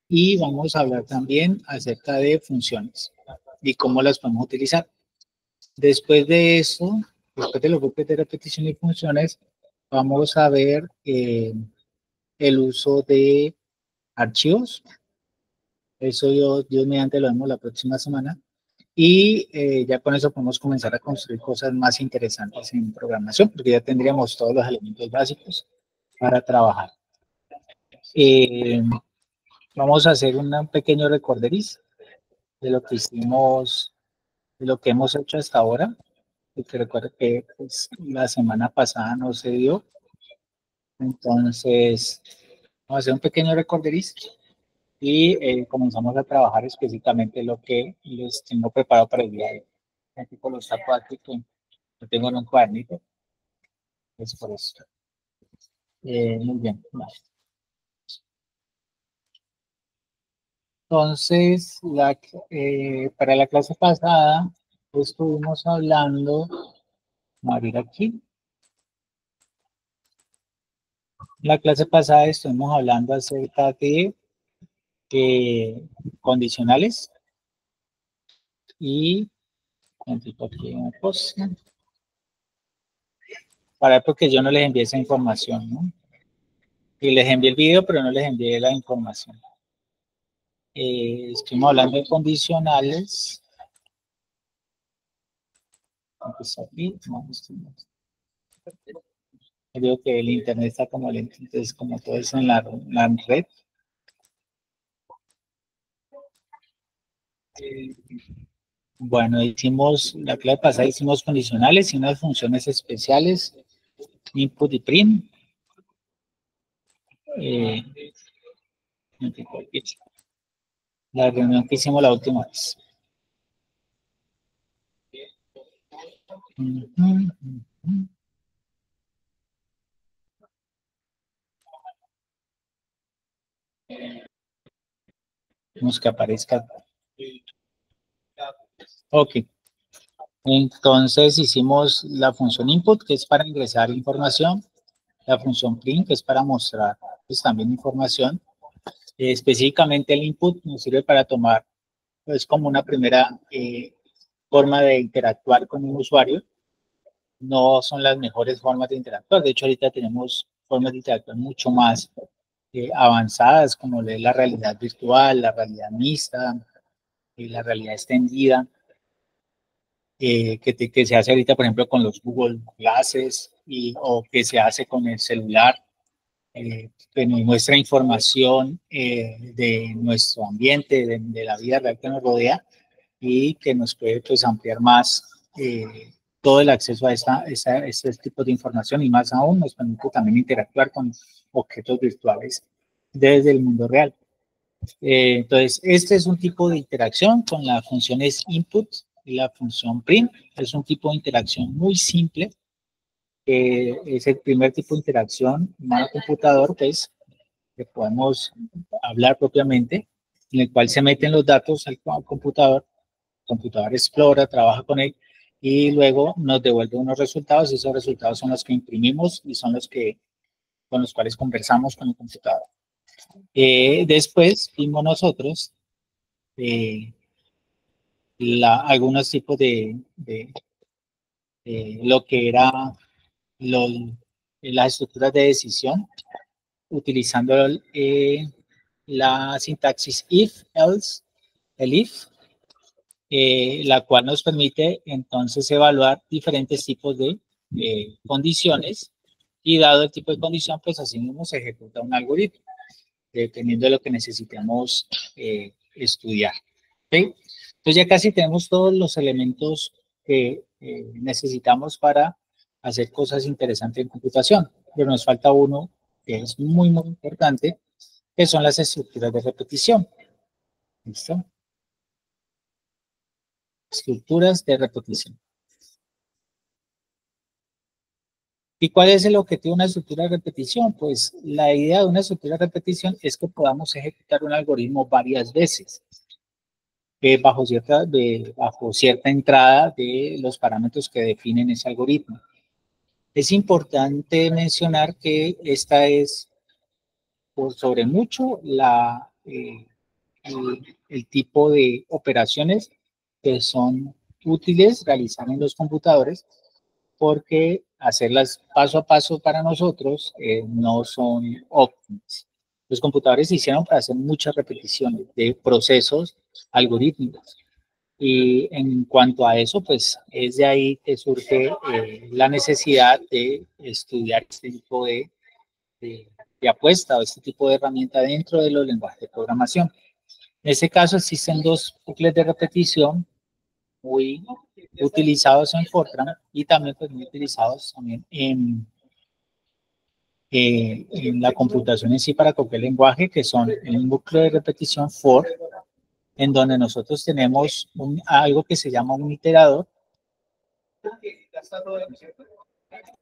y vamos a hablar también acerca de funciones y cómo las podemos utilizar. Después de eso, después de los grupos de repetición y funciones, vamos a ver el uso de archivos. Eso Dios mediante lo vemos la próxima semana. Y ya con eso podemos comenzar a construir cosas más interesantes en programación, porque ya tendríamos todos los elementos básicos para trabajar. Vamos a hacer un pequeño recorderis de lo que hicimos, de lo que hemos hecho hasta ahora, porque recuerdo que pues, la semana pasada no se dio. Entonces, vamos a hacer un pequeño recorderis y comenzamos a trabajar específicamente lo que les tengo preparado para el día de hoy. Aquí con los saco aquí que lo tengo en un cuadernito. Es por eso. Muy bien. Vale. Entonces, para la clase pasada estuvimos hablando, voy a abrir aquí. La clase pasada estuvimos hablando acerca de condicionales y aquí una cosa. Para porque yo no les envié esa información, ¿no? Y les envié el video, pero no les envié la información. Estuvimos hablando de condicionales. Aquí, no, creo que el internet está como lento, entonces como todo eso en la red. Bueno, la clase pasada hicimos condicionales y unas funciones especiales, input y print. La reunión que hicimos la última vez. Vamos que aparezca. Ok. Entonces hicimos la función input, que es para ingresar información, la función print, que es para mostrar pues, también información. Específicamente el input nos sirve para tomar, es como una primera forma de interactuar con un usuario. No son las mejores formas de interactuar. De hecho, ahorita tenemos formas de interactuar mucho más avanzadas, como la realidad virtual, la realidad mixta, la realidad extendida. Que se hace ahorita, por ejemplo, con los Google Glasses o que se hace con el celular, que nos muestra información de nuestro ambiente, de la vida real que nos rodea y que nos puede pues, ampliar más todo el acceso a este tipo de información y más aún nos permite también interactuar con objetos virtuales desde el mundo real. Entonces, este es un tipo de interacción con la función es input y la función print. Es un tipo de interacción muy simple. Es el primer tipo de interacción humano-computador, pues, que podemos hablar propiamente, en el cual se meten los datos al computador, el computador explora, trabaja con él y luego nos devuelve unos resultados y esos resultados son los que imprimimos y son con los cuales conversamos con el computador. Después vimos nosotros algunos tipos de lo que era las estructuras de decisión utilizando la sintaxis if, else, el if, la cual nos permite entonces evaluar diferentes tipos de condiciones y dado el tipo de condición, pues así mismo se ejecuta un algoritmo, dependiendo de lo que necesitemos estudiar. ¿Okay? Entonces ya casi tenemos todos los elementos que necesitamos para hacer cosas interesantes en computación, pero nos falta uno que es muy, muy importante, que son las estructuras de repetición. ¿Listo? Estructuras de repetición. ¿Y cuál es el objetivo de una estructura de repetición? Pues la idea de una estructura de repetición es que podamos ejecutar un algoritmo varias veces. Bajo cierta entrada de los parámetros que definen ese algoritmo. Es importante mencionar que esta es por sobre mucho el tipo de operaciones que son útiles realizar en los computadores, porque hacerlas paso a paso para nosotros no son óptimas. Los computadores se hicieron para hacer muchas repeticiones de procesos algorítmicos. Y en cuanto a eso, pues es de ahí que surge la necesidad de estudiar este tipo de apuesta o este tipo de herramienta dentro de los lenguajes de programación. En este caso existen dos bucles de repetición muy utilizados en Fortran y también pues muy utilizados también en la computación en sí para cualquier lenguaje, que son el bucle de repetición for, en donde nosotros tenemos algo que se llama un iterador,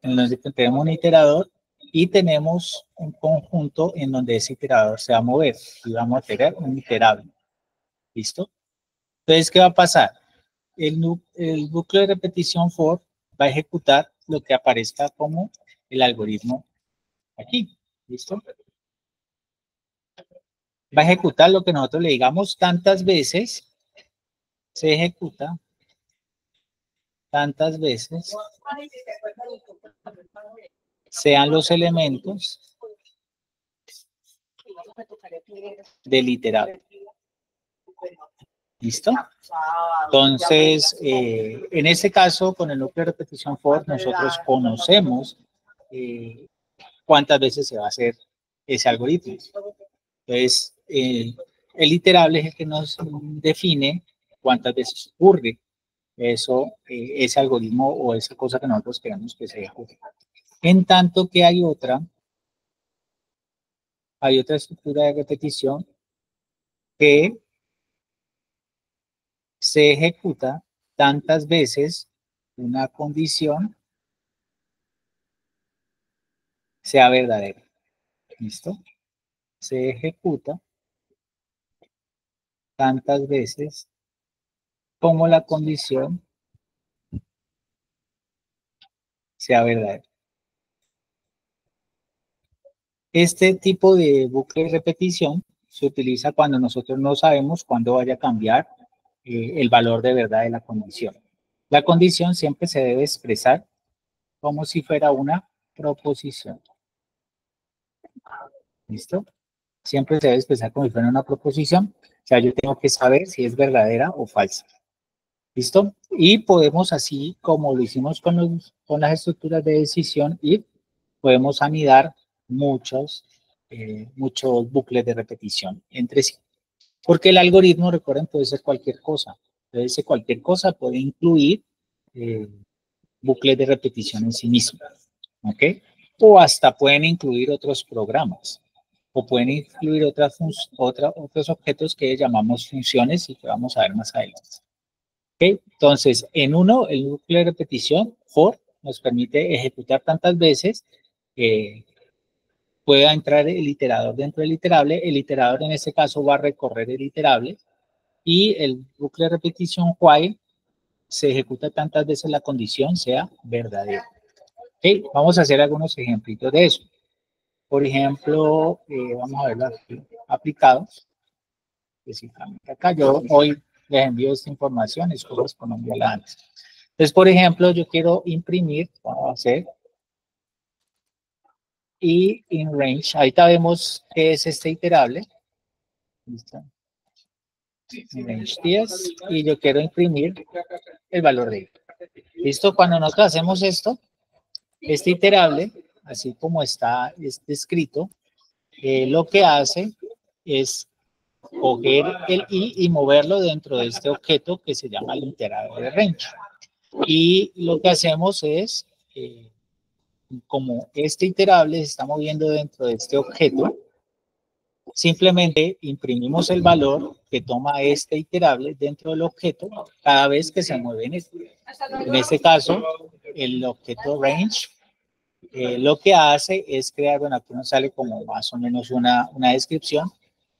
en donde tenemos un iterador y tenemos un conjunto en donde ese iterador se va a mover y vamos a tener un iterable. ¿Listo? Entonces, ¿qué va a pasar? El bucle de repetición for va a ejecutar lo que aparezca como el algoritmo aquí. ¿Listo? Va a ejecutar lo que nosotros le digamos tantas veces, se ejecuta tantas veces, sean los elementos del iterable. ¿Listo? Entonces, en este caso, con el núcleo de repetición for, nosotros conocemos cuántas veces se va a hacer ese algoritmo. Entonces, el iterable es el que nos define cuántas veces ocurre eso, ese algoritmo o esa cosa que nosotros queremos que se ejecute. En tanto que hay otra estructura de repetición que se ejecuta tantas veces una condición sea verdadera. ¿Listo? Se ejecuta tantas veces como la condición sea verdadera. Este tipo de bucle de repetición se utiliza cuando nosotros no sabemos cuándo vaya a cambiar el valor de verdad de la condición. La condición siempre se debe expresar como si fuera una proposición. ¿Listo? Siempre se debe expresar como si fuera una proposición. O sea, yo tengo que saber si es verdadera o falsa. ¿Listo? Y podemos así, como lo hicimos con las estructuras de decisión, y podemos anidar muchos bucles de repetición entre sí. Porque el algoritmo, recuerden, puede ser cualquier cosa. Puede ser cualquier cosa, puede incluir bucles de repetición en sí mismo. ¿Ok? O hasta pueden incluir otros programas. O pueden incluir otros objetos que llamamos funciones y que vamos a ver más adelante. ¿Okay? Entonces, en uno, el núcleo de repetición, for, nos permite ejecutar tantas veces que pueda entrar el iterador dentro del iterable. El iterador en este caso va a recorrer el iterable y el bucle de repetición while se ejecuta tantas veces la condición sea verdadera. ¿Okay? Vamos a hacer algunos ejemplitos de eso. Por ejemplo, vamos a verlo aquí, aplicados. Acá yo hoy les envío esta información, es cosas con un antes. Entonces, por ejemplo, yo quiero imprimir, vamos a hacer, y in range, ahorita vemos qué es este iterable. ¿Listo? In range 10, y yo quiero imprimir el valor de I. ¿Listo? Cuando nosotros hacemos esto, este iterable, así como está descrito, lo que hace es coger el I y moverlo dentro de este objeto que se llama el iterador de range. Y lo que hacemos es, como este iterable se está moviendo dentro de este objeto, simplemente imprimimos el valor que toma este iterable dentro del objeto cada vez que se mueve en este. En este caso, el objeto range lo que hace es crear, bueno, aquí nos sale como más o menos una descripción,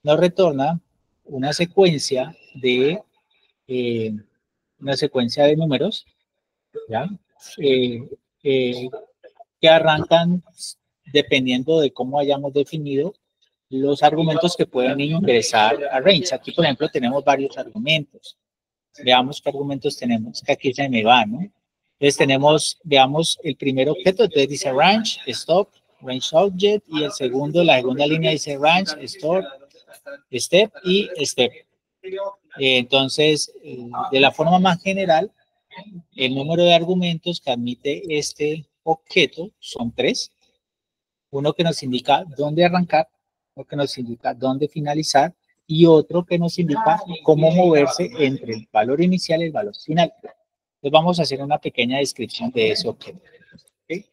nos retorna una secuencia de números, ¿ya? Eh, eh, que arrancan dependiendo de cómo hayamos definido los argumentos que pueden ingresar a range. Aquí, por ejemplo, tenemos varios argumentos. Veamos qué argumentos tenemos, que aquí se me va, ¿no? Entonces tenemos, veamos el primer objeto, entonces dice range, stop, range object, y el segundo, la segunda línea dice range, stop, step y step. Entonces, de la forma más general, el número de argumentos que admite este objeto son 3. Uno que nos indica dónde arrancar, otro que nos indica dónde finalizar y otro que nos indica cómo moverse entre el valor inicial y el valor final. Entonces vamos a hacer una pequeña descripción de ese objeto. ¿Okay?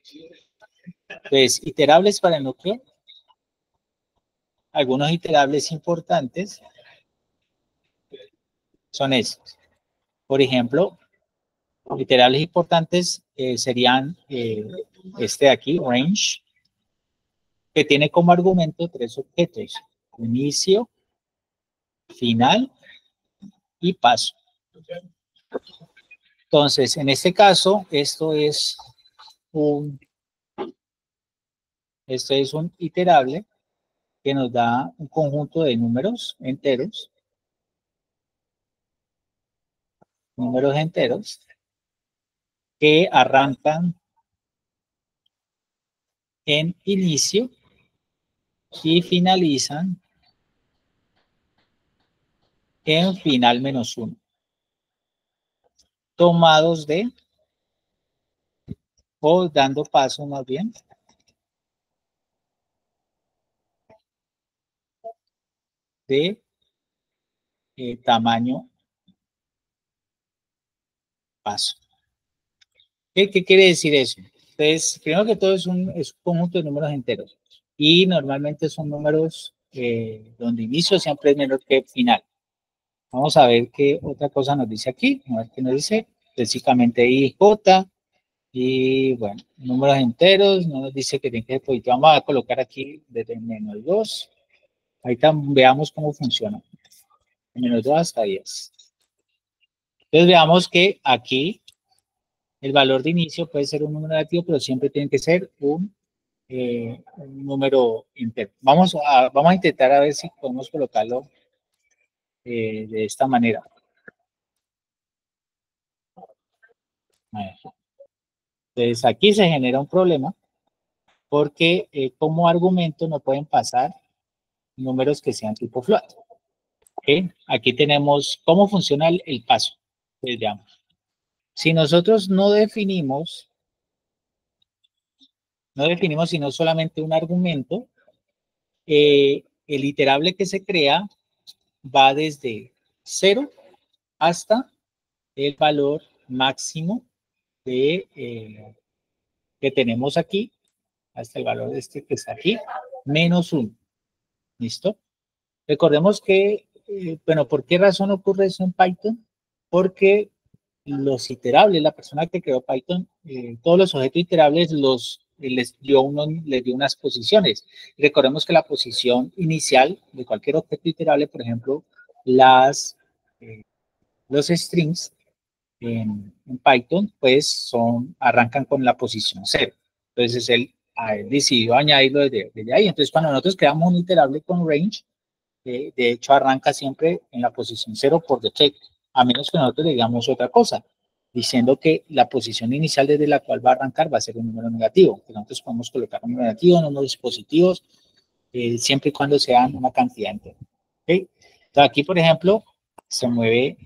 Entonces, iterables para el núcleo. Algunos iterables importantes son estos. Por ejemplo, iterables importantes serían este de aquí, range, que tiene como argumento 3 objetos: inicio, final y paso. Entonces, en este caso, esto es un iterable que nos da un conjunto de números enteros, que arrancan en inicio y finalizan en final menos 1, tomados de, o dando paso más bien, de tamaño paso. ¿Qué quiere decir eso? Entonces, primero que todo es un conjunto de números enteros y normalmente son números donde inicio siempre es menor que final. Vamos a ver qué otra cosa nos dice aquí. A ver qué nos dice. Básicamente I, J, y bueno, números enteros, no nos dice que tiene que ser positivo. Vamos a colocar aquí desde menos 2. Ahorita veamos cómo funciona. Menos 2 hasta 10. Entonces veamos que aquí el valor de inicio puede ser un número negativo, pero siempre tiene que ser un número entero. Vamos a intentar a ver si podemos colocarlo de esta manera. Entonces aquí se genera un problema porque como argumento no pueden pasar números que sean tipo float. ¿Okay? Aquí tenemos cómo funciona el paso. Entonces, veamos. Si nosotros no definimos sino solamente un argumento, el iterable que se crea va desde 0 hasta el valor máximo de, que tenemos aquí, hasta el valor de este que está aquí, menos 1. ¿Listo? Recordemos que, bueno, ¿por qué razón ocurre eso en Python? Porque los iterables, la persona que creó Python, todos los objetos iterables les dio unas posiciones. Recordemos que la posición inicial de cualquier objeto iterable, por ejemplo, los strings en Python, pues arrancan con la posición 0. Entonces él decidió añadirlo desde ahí. Entonces cuando nosotros creamos un iterable con range, de hecho arranca siempre en la posición 0 por defecto, a menos que nosotros le digamos otra cosa, diciendo que la posición inicial desde la cual va a arrancar va a ser un número negativo. Que nosotros podemos colocar un número negativo, números positivos, siempre y cuando sean una cantidad entera. ¿Okay? Entonces aquí, por ejemplo, se mueve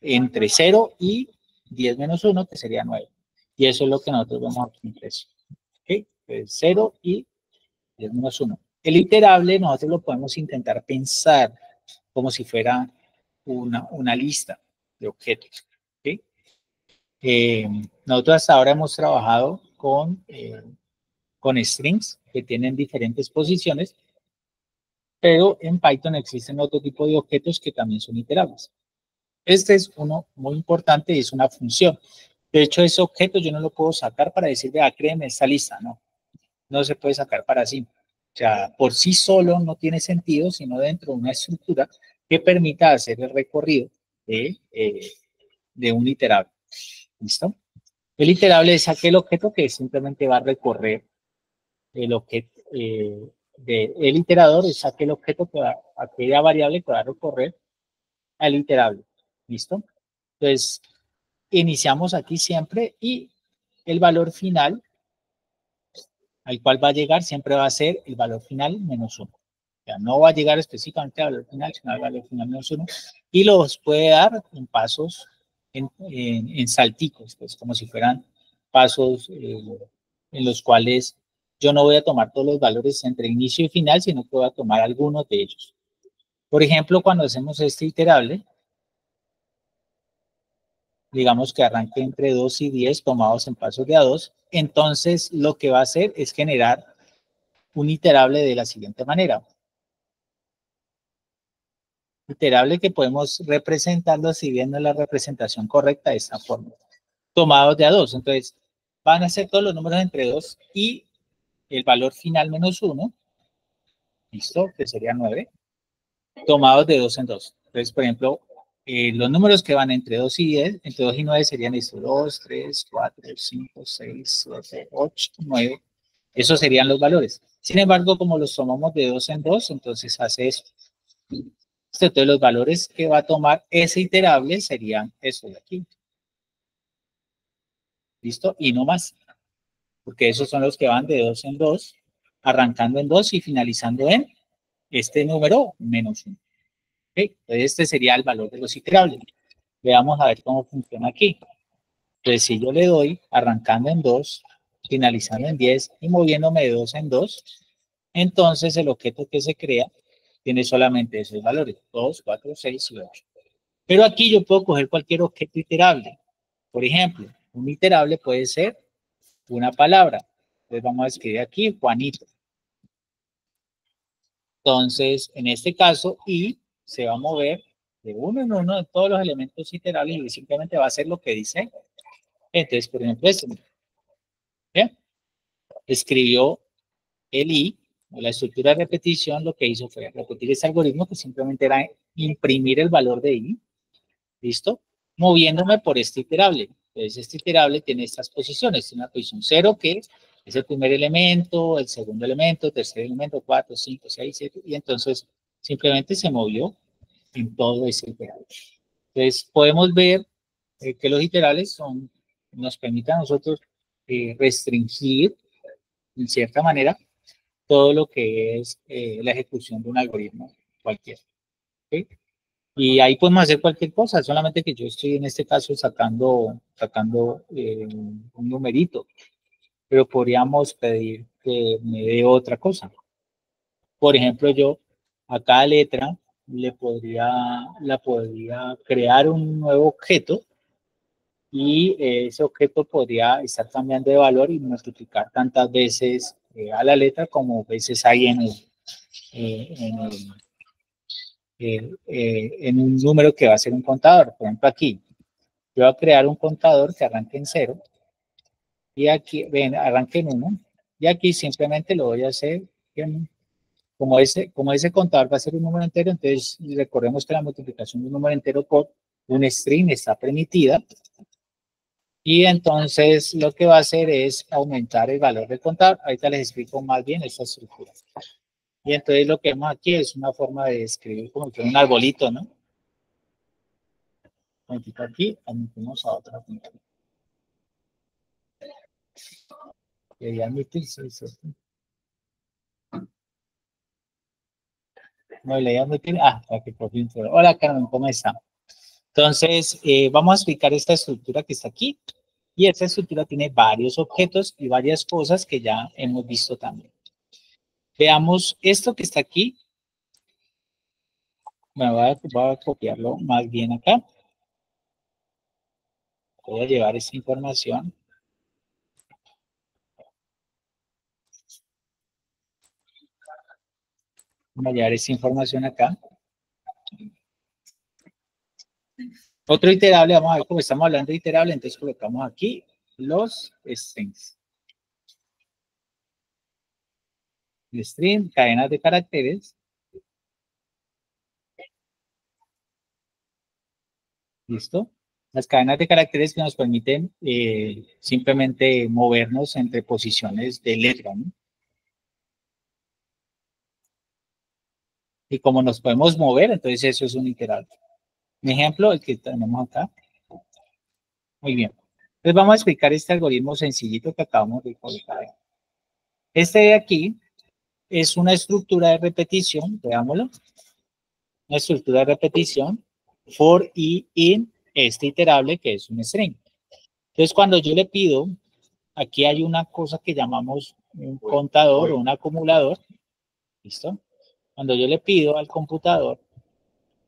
entre 0 y 10 menos 1, que sería 9. Y eso es lo que nosotros vemos aquí impreso. ¿Okay? Entonces, 0 y 10 menos 1. El iterable nosotros lo podemos intentar pensar como si fuera una lista de objetos. ¿Okay? Nosotros hasta ahora hemos trabajado con strings que tienen diferentes posiciones, pero en Python existen otro tipo de objetos que también son iterables. Este es uno muy importante y es una función. De hecho, ese objeto yo no lo puedo sacar para decirle, créeme esta lista, no se puede sacar para sí. O sea, por sí solo no tiene sentido, sino dentro de una estructura que permita hacer el recorrido de un iterable. ¿Listo? El iterable es aquel objeto que simplemente va a recorrer el objeto, del iterador es aquel objeto que va, aquella variable que va a recorrer al iterable. ¿Listo? Entonces, iniciamos aquí siempre y el valor final al cual va a llegar siempre va a ser el valor final menos 1. O sea, no va a llegar específicamente al valor final, sino al valor final menos 1. Y los puede dar en pasos, en salticos, pues como si fueran pasos en los cuales yo no voy a tomar todos los valores entre inicio y final, sino que voy a tomar algunos de ellos. Por ejemplo, cuando hacemos este iterable, digamos que arranque entre 2 y 10 tomados en pasos de A2, entonces lo que va a hacer es generar un iterable de la siguiente manera. Iterable que podemos representarlo si bien no es la representación correcta de esta forma. Tomados de A2, entonces van a ser todos los números entre 2 y el valor final menos 1, listo, que sería 9, tomados de 2 en 2. Entonces, por ejemplo, los números que van entre 2 y 10, entre 2 y 9 serían estos, 2, 3, 4, 5, 6, 7, 8, 9. Esos serían los valores. Sin embargo, como los tomamos de 2 en 2, entonces hace eso. Entonces, los valores que va a tomar ese iterable serían estos de aquí. ¿Listo? Y no más. Porque esos son los que van de 2 en 2, arrancando en 2 y finalizando en este número menos 1. ¿Okay? Entonces, este sería el valor de los iterables. Veamos a ver cómo funciona aquí. Entonces, si yo le doy arrancando en 2, finalizando en 10 y moviéndome de 2 en 2, entonces el objeto que se crea tiene solamente esos valores, 2, 4, 6 y 8. Pero aquí yo puedo coger cualquier objeto iterable. Por ejemplo, un iterable puede ser una palabra. Entonces vamos a escribir aquí Juanito. Entonces, en este caso, y se va a mover de uno en uno de todos los elementos iterables y simplemente va a hacer lo que dice. Entonces, por ejemplo, este, ¿bien? Escribió el i, o la estructura de repetición, lo que hizo fue repetir ese algoritmo que simplemente era imprimir el valor de i, ¿listo? Moviéndome por este iterable. Entonces, este iterable tiene estas posiciones. Tiene una posición 0, que es el primer elemento, el segundo elemento, tercer elemento, 4, 5, 6, 7, y entonces simplemente se movió en todo ese iterable. Entonces, podemos ver que los iterables nos permiten a nosotros restringir, en cierta manera, todo lo que es la ejecución de un algoritmo cualquiera. ¿Okay? Y ahí podemos hacer cualquier cosa, solamente que yo estoy en este caso sacando un numerito, pero podríamos pedir que me dé otra cosa. Por ejemplo, yo a cada letra la podría crear un nuevo objeto y ese objeto podría estar cambiando de valor y multiplicar tantas veces a la letra como veces hay en un número que va a ser un contador. Por ejemplo, aquí yo voy a crear un contador que arranque en 0 y aquí, ven, arranque en 1 y aquí simplemente lo voy a hacer como ese contador va a ser un número entero, entonces recordemos que la multiplicación de un número entero por un string está permitida y entonces lo que va a hacer es aumentar el valor del contador. Ahorita les explico más bien esta estructura. Y entonces lo que vemos aquí es una forma de escribir como que un arbolito, ¿no? Aquí, admitimos a otra punta. Quería admitirse, ¿sí? No le admitir. Para que por fin. Hola, Carmen, ¿cómo está? Entonces, vamos a explicar esta estructura que está aquí. Y esta estructura tiene varios objetos y varias cosas que ya hemos visto también. Veamos esto que está aquí. Me voy a copiarlo más bien acá. Voy a llevar esta información. Voy a llevar esta información acá. Otro iterable, vamos a ver cómo estamos hablando de iterable, entonces colocamos aquí los strings. El string, cadenas de caracteres. ¿Listo? Las cadenas de caracteres que nos permiten simplemente movernos entre posiciones de letra, ¿no? Y como nos podemos mover, entonces eso es un iterable. Un ejemplo, el que tenemos acá. Muy bien. Entonces vamos a explicar este algoritmo sencillito que acabamos de colocar. Este de aquí es una estructura de repetición, veámoslo. Una estructura de repetición for y in este iterable que es un string. Entonces cuando yo le pido, aquí hay una cosa que llamamos un contador o un acumulador. ¿Listo? Cuando yo le pido al computador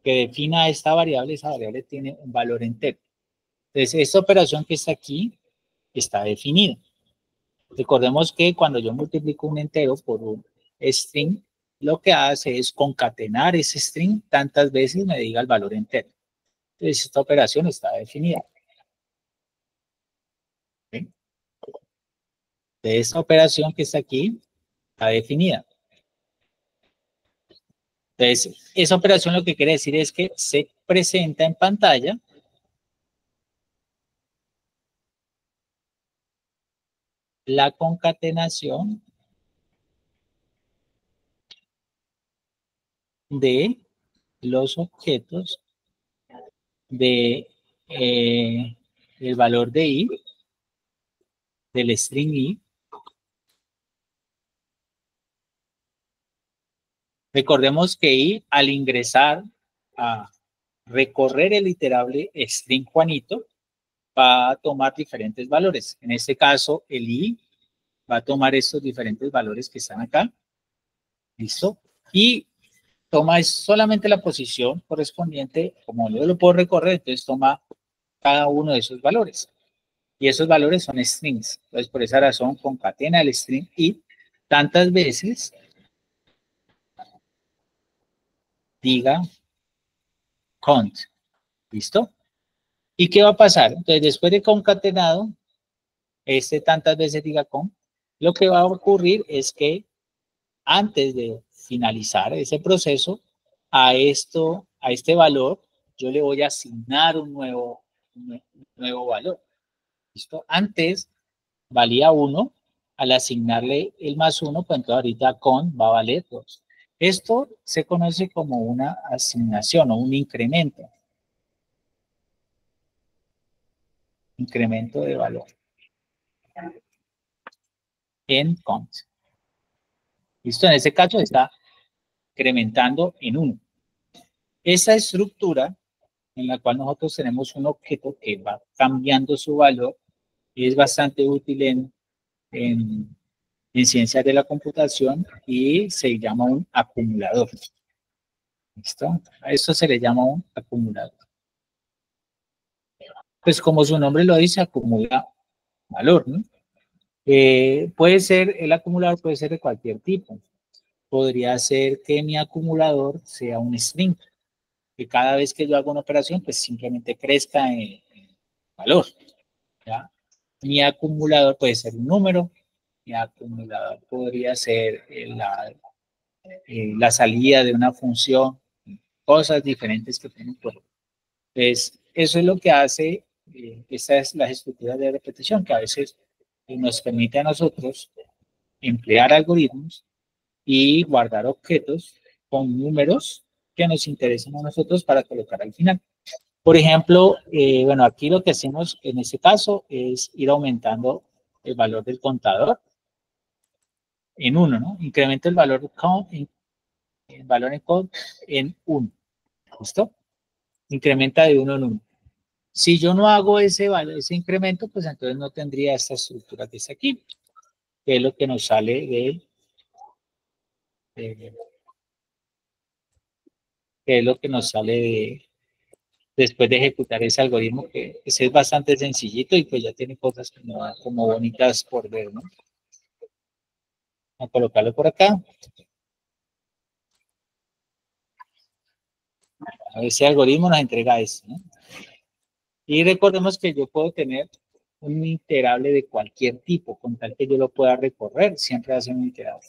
que defina esta variable, esa variable tiene un valor entero. Entonces, esta operación que está aquí está definida. Recordemos que cuando yo multiplico un entero por un string, lo que hace es concatenar ese string tantas veces me diga el valor entero. Entonces, esta operación está definida. ¿Sí? De esta operación que está aquí, está definida. Entonces, esa operación lo que quiere decir es que se presenta en pantalla la concatenación de los objetos de el valor de i, del string i. Recordemos que i, al ingresar a recorrer el iterable string Juanito, va a tomar diferentes valores. En este caso, el i va a tomar estos diferentes valores que están acá. ¿Listo? Y toma solamente la posición correspondiente, como yo lo puedo recorrer, entonces toma cada uno de esos valores. Y esos valores son strings. Entonces, por esa razón, concatena el string y tantas veces diga count. ¿Listo? ¿Y qué va a pasar? Entonces, después de concatenado, tantas veces diga count, lo que va a ocurrir es que antes de finalizar ese proceso, a este valor, yo le voy a asignar un nuevo valor. ¿Listo? Antes valía 1, al asignarle el más 1, pues entonces ahorita con va a valer 2. Esto se conoce como una asignación o un incremento de valor en count. ¿Listo? En este caso está incrementando en 1. Esa estructura en la cual nosotros tenemos un objeto que va cambiando su valor es bastante útil en ciencias de la computación y se llama un acumulador. ¿Listo? A esto se le llama un acumulador. Pues como su nombre lo dice, acumula valor, ¿no? Puede ser, el acumulador puede ser de cualquier tipo. Podría ser que mi acumulador sea un string, que cada vez que yo hago una operación, pues simplemente crezca en valor, ¿ya? Mi acumulador puede ser un número, mi acumulador podría ser la salida de una función, cosas diferentes que tienen por. Entonces, eso es lo que hace estas las estructuras de repetición, que a veces nos permite a nosotros emplear algoritmos y guardar objetos con números que nos interesan a nosotros para colocar al final. Por ejemplo, bueno, aquí lo que hacemos en este caso es ir aumentando el valor del contador en 1, ¿no? Incremento el valor de count, el valor en count en 1. ¿Listo? Incrementa de 1 en 1. Si yo no hago ese incremento, pues entonces no tendría esta estructura que está aquí, que es lo que nos sale de que es lo que nos sale después de ejecutar ese algoritmo, que es bastante sencillito y pues ya tiene cosas como bonitas por ver, ¿no? A colocarlo por acá. Ese algoritmo nos entrega eso, ¿no? Y recordemos que yo puedo tener un iterable de cualquier tipo, con tal que yo lo pueda recorrer, siempre hace un iterable.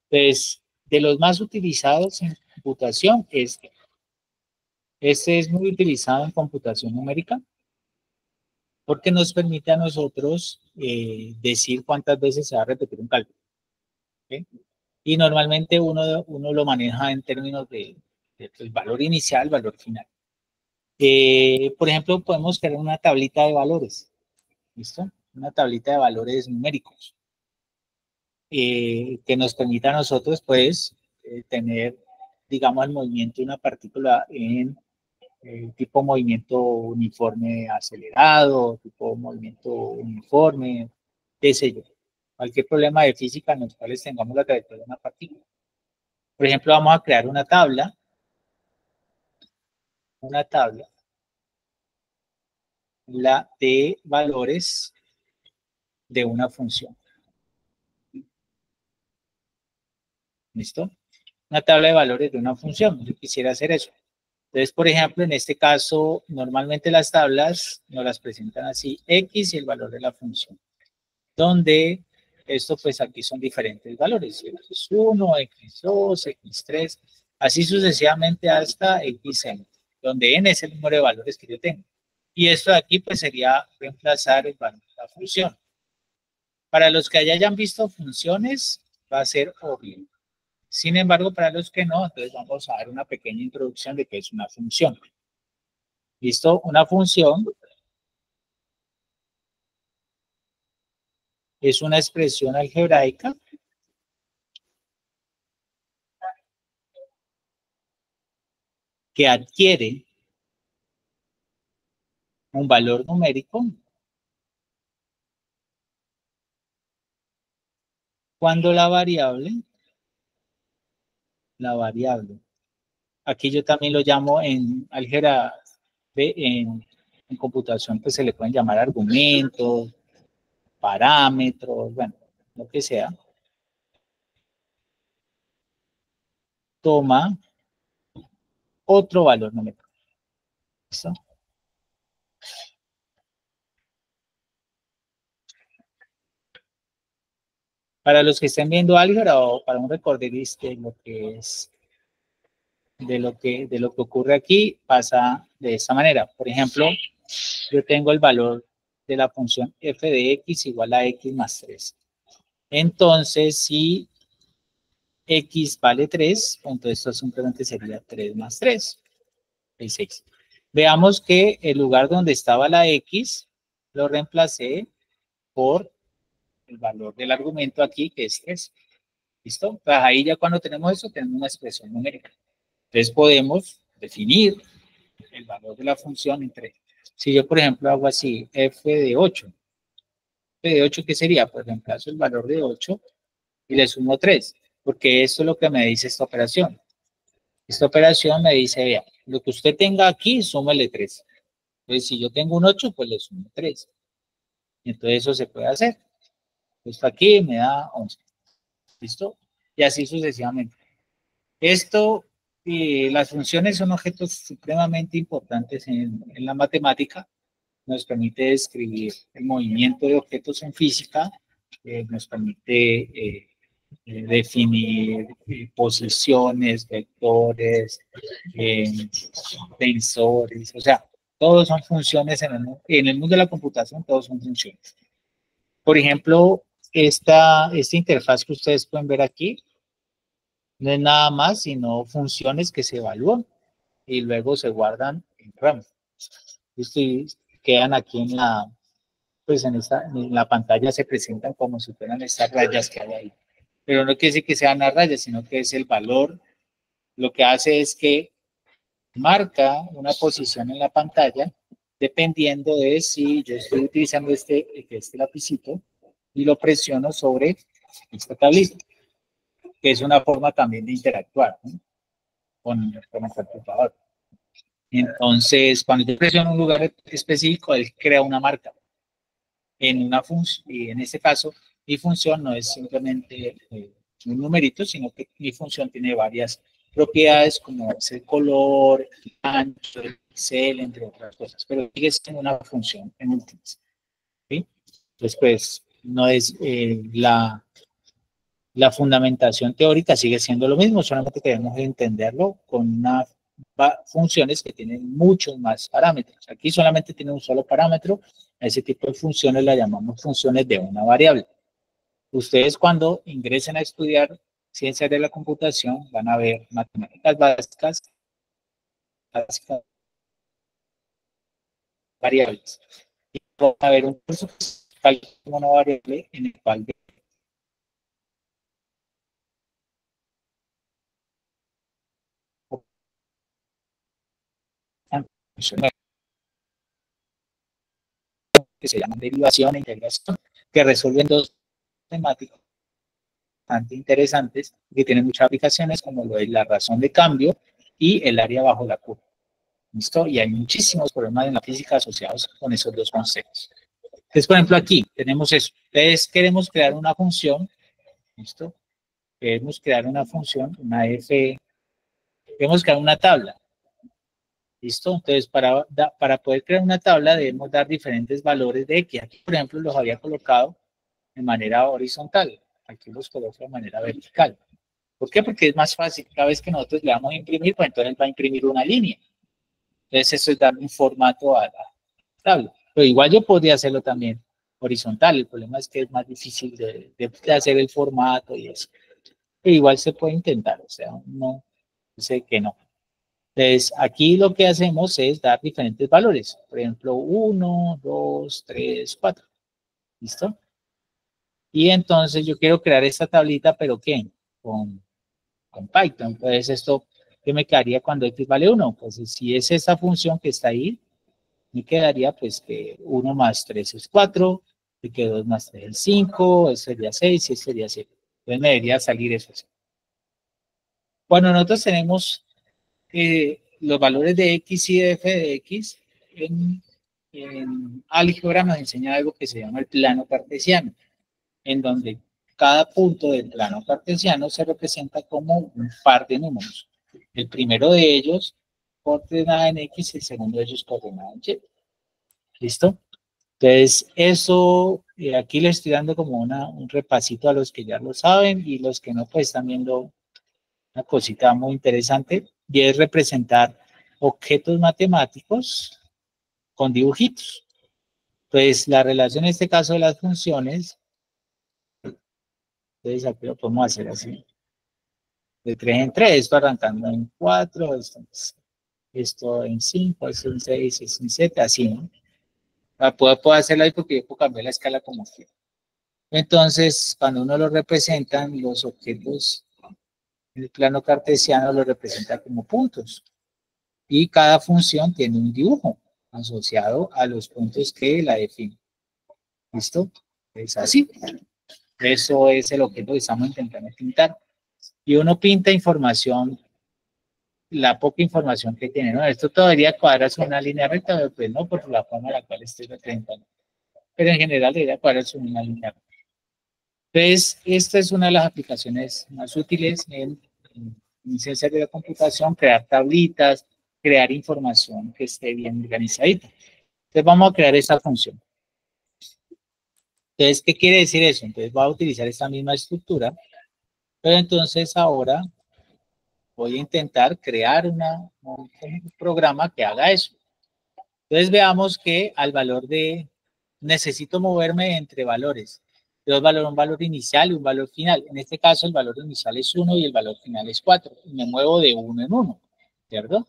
Entonces, de los más utilizados en computación, este es muy utilizado en computación numérica, porque nos permite a nosotros decir cuántas veces se va a repetir un cálculo. ¿Okay? Y normalmente uno lo maneja en términos de pues, valor inicial, valor final. Por ejemplo, podemos crear una tablita de valores, ¿listo? Una tablita de valores numéricos que nos permita a nosotros, pues, tener, digamos, el movimiento de una partícula en tipo movimiento uniforme acelerado, tipo movimiento uniforme, qué sé yo. Cualquier problema de física en los cuales tengamos la trayectoria de una partícula. Por ejemplo, vamos a crear una tabla, la de valores de una función. ¿Listo? Una tabla de valores de una función. Yo quisiera hacer eso. Entonces, por ejemplo, en este caso, normalmente las tablas nos las presentan así, X y el valor de la función, donde esto pues aquí son diferentes valores, X1, X2, X3, así sucesivamente hasta Xn, donde n es el número de valores que yo tengo. Y esto de aquí pues sería reemplazar el valor de la función. Para los que ya hayan visto funciones, va a ser obvio. Sin embargo, para los que no, entonces vamos a dar una pequeña introducción de qué es una función. ¿Listo? Una función es una expresión algebraica que adquiere un valor numérico cuando la variable, aquí yo también lo llamo en álgebra, en computación, pues se le pueden llamar argumentos, parámetros, bueno, lo que sea, toma otro valor numérico. ¿Listo? Para los que estén viendo álgebra o para un recorderista de lo que es, de lo que ocurre aquí, pasa de esta manera. Por ejemplo, yo tengo el valor de la función f de x igual a x más 3. Entonces, si x vale 3, entonces esto simplemente sería 3 más 3, es 6. Veamos que el lugar donde estaba la x lo reemplacé por el valor del argumento aquí, que es 3. ¿Listo? Pues ahí ya cuando tenemos eso, tenemos una expresión numérica. Entonces podemos definir el valor de la función entre, si yo por ejemplo hago así, f de 8, f de 8, ¿qué sería? Pues reemplazo el valor de 8 y le sumo 3, porque esto es lo que me dice esta operación. Esta operación me dice, vea, lo que usted tenga aquí, súmele 3. Entonces, si yo tengo un 8, pues le sumo 3. Entonces, eso se puede hacer. Esto aquí me da 11. ¿Listo? Y así sucesivamente. Esto, las funciones son objetos supremamente importantes en la matemática. Nos permite describir el movimiento de objetos en física, nos permite definir posiciones, vectores, tensores, o sea, todos son funciones en el mundo de la computación, todos son funciones. Por ejemplo, esta interfaz que ustedes pueden ver aquí no es nada más sino funciones que se evalúan y luego se guardan en RAM. Y quedan aquí pues en la pantalla se presentan como si fueran estas rayas que hay ahí. Pero no quiere decir que sean las rayas, sino que es el valor. Lo que hace es que marca una posición en la pantalla dependiendo de si yo estoy utilizando este lapicito y lo presiono sobre esta tablita, que es una forma también de interactuar, ¿no? con el computador. Entonces, cuando yo presiono un lugar específico, él crea una marca en una función, y en este caso, mi función no es simplemente un numerito, sino que mi función tiene varias propiedades como es el color, el ancho, el pixel, entre otras cosas, pero sigue siendo una función en últimas. ¿Sí? Entonces, pues, no es la fundamentación teórica sigue siendo lo mismo, solamente debemos entenderlo con unas funciones que tienen muchos más parámetros. Aquí solamente tiene un solo parámetro, a ese tipo de funciones la llamamos funciones de una variable. Ustedes cuando ingresen a estudiar ciencias de la computación, van a ver matemáticas básicas, variables. Y van a ver un curso que es cálculo monovariable en el cual que se llaman derivación e integración, que resuelven dos temáticas bastante interesantes que tienen muchas aplicaciones, como lo es la razón de cambio y el área bajo la curva. ¿Listo? Y hay muchísimos problemas en la física asociados con esos dos conceptos. Entonces, por ejemplo, aquí tenemos eso. Entonces, queremos crear una función, ¿listo? Queremos crear una función, una f, queremos crear una tabla, ¿listo? Entonces, para poder crear una tabla debemos dar diferentes valores de x. Aquí, por ejemplo, los había colocado de manera horizontal. Aquí los coloco de manera vertical. ¿Por qué? Porque es más fácil. Cada vez que nosotros le damos a imprimir, pues entonces va a imprimir una línea. Entonces, eso es darle un formato a la tabla. Pero igual yo podría hacerlo también horizontal. El problema es que es más difícil de hacer el formato y eso. Pero igual se puede intentar. O sea, no sé que no. Entonces, aquí lo que hacemos es dar diferentes valores. Por ejemplo, 1, 2, 3, 4. ¿Listo? Y entonces yo quiero crear esta tablita, pero ¿qué? Con Python. Entonces, esto, ¿qué me quedaría cuando x vale 1? Pues si es esa función que está ahí, me quedaría pues que 1 más 3 es 4, y que 2 más 3 es 5, eso sería 6 y eso sería 7. Entonces me debería salir eso. Cuando nosotros tenemos los valores de x y de f de x, en álgebra nos enseña algo que se llama el plano cartesiano, en donde cada punto del plano cartesiano se representa como un par de números. El primero de ellos coordenada en x, el segundo de ellos coordenada en y. ¿Listo? Entonces, eso, aquí le estoy dando como un repasito a los que ya lo saben y los que no, pues están viendo una cosita muy interesante y es representar objetos matemáticos con dibujitos. Entonces, la relación en este caso de las funciones, entonces aquí lo podemos hacer así. De 3 en 3, esto arrancando en 4, esto en 5, esto en 6, esto en 7, así, ¿no? Puedo hacerlo ahí porque yo puedo cambiar la escala como quiera. Entonces, cuando uno lo representa, los objetos en el plano cartesiano lo representa como puntos. Y cada función tiene un dibujo asociado a los puntos que la definen. ¿Listo? Es así. Eso es el objeto que estamos intentando pintar. Y uno pinta información, la poca información que tiene, ¿no? Esto todavía cuadra una línea recta, pero pues no por la forma en la cual estoy representando. Pero en general debería cuadrar una línea recta. Entonces, esta es una de las aplicaciones más útiles en ciencias de la computación, crear tablitas, crear información que esté bien organizadita. Entonces, vamos a crear esta función. Entonces, ¿qué quiere decir eso? Entonces, voy a utilizar esta misma estructura, pero entonces ahora voy a intentar crear un programa que haga eso. Entonces, veamos que al valor necesito moverme entre valores. Un valor inicial y un valor final. En este caso, el valor inicial es 1 y el valor final es 4. Y me muevo de 1 en 1, ¿cierto?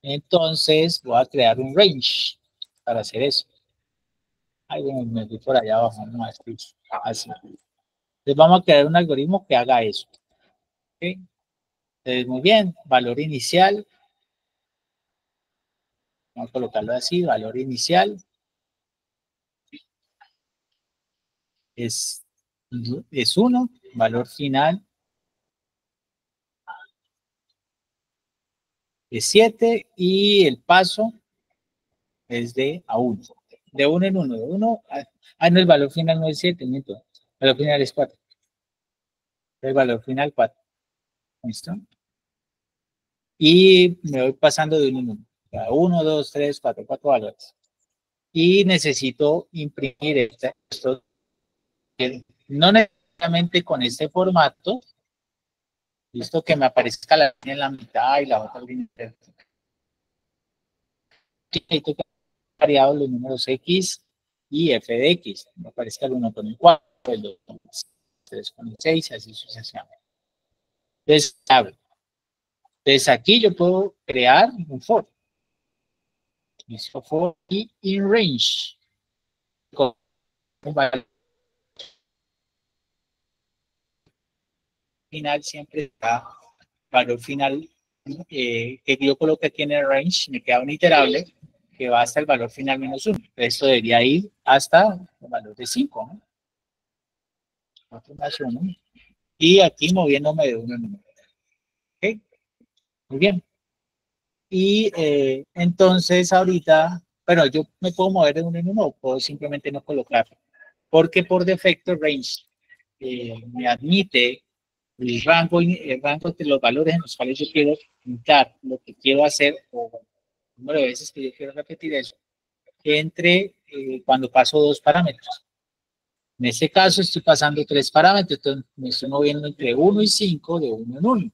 Entonces, voy a crear un range para hacer eso. Ahí me fui por allá abajo, no más, así. Entonces, vamos a crear un algoritmo que haga eso. ¿Okay? Entonces, muy bien, valor inicial. Vamos a colocarlo así, valor inicial. Es 1, valor final es 7 y el paso es de a 1. De 1 en 1, de 1 a... no, el valor final no es 7, miento. El valor final es 4. El valor final 4. ¿Listo? Y me voy pasando de 1 en 1. 1, 2, 3, 4, 4 valores. Y necesito imprimir esto. No necesariamente con este formato, listo, que me aparezca la línea en la mitad y la otra línea. Necesito que variados los números x y f de x. Me aparezca el 1 con el 4, el 2 con el 3 con el 6, así sucesivamente. Entonces, entonces aquí yo puedo crear un for. Listo, for y in range. Con un valor final siempre está valor final que yo coloque aquí en el range, me queda un iterable que va hasta el valor final menos 1. Esto debería ir hasta el valor de 5, ¿no? 4 más 1. Y aquí moviéndome de 1 en 1. ¿Ok? Muy bien. Y entonces ahorita, bueno, yo me puedo mover de 1 en 1 o puedo simplemente no colocarlo. Porque por defecto range me admite el rango de los valores en los cuales yo quiero pintar lo que quiero hacer o el número de veces que yo quiero repetir eso entre cuando paso dos parámetros. En este caso estoy pasando tres parámetros, entonces me estoy moviendo entre 1 y 5 de 1 en 1.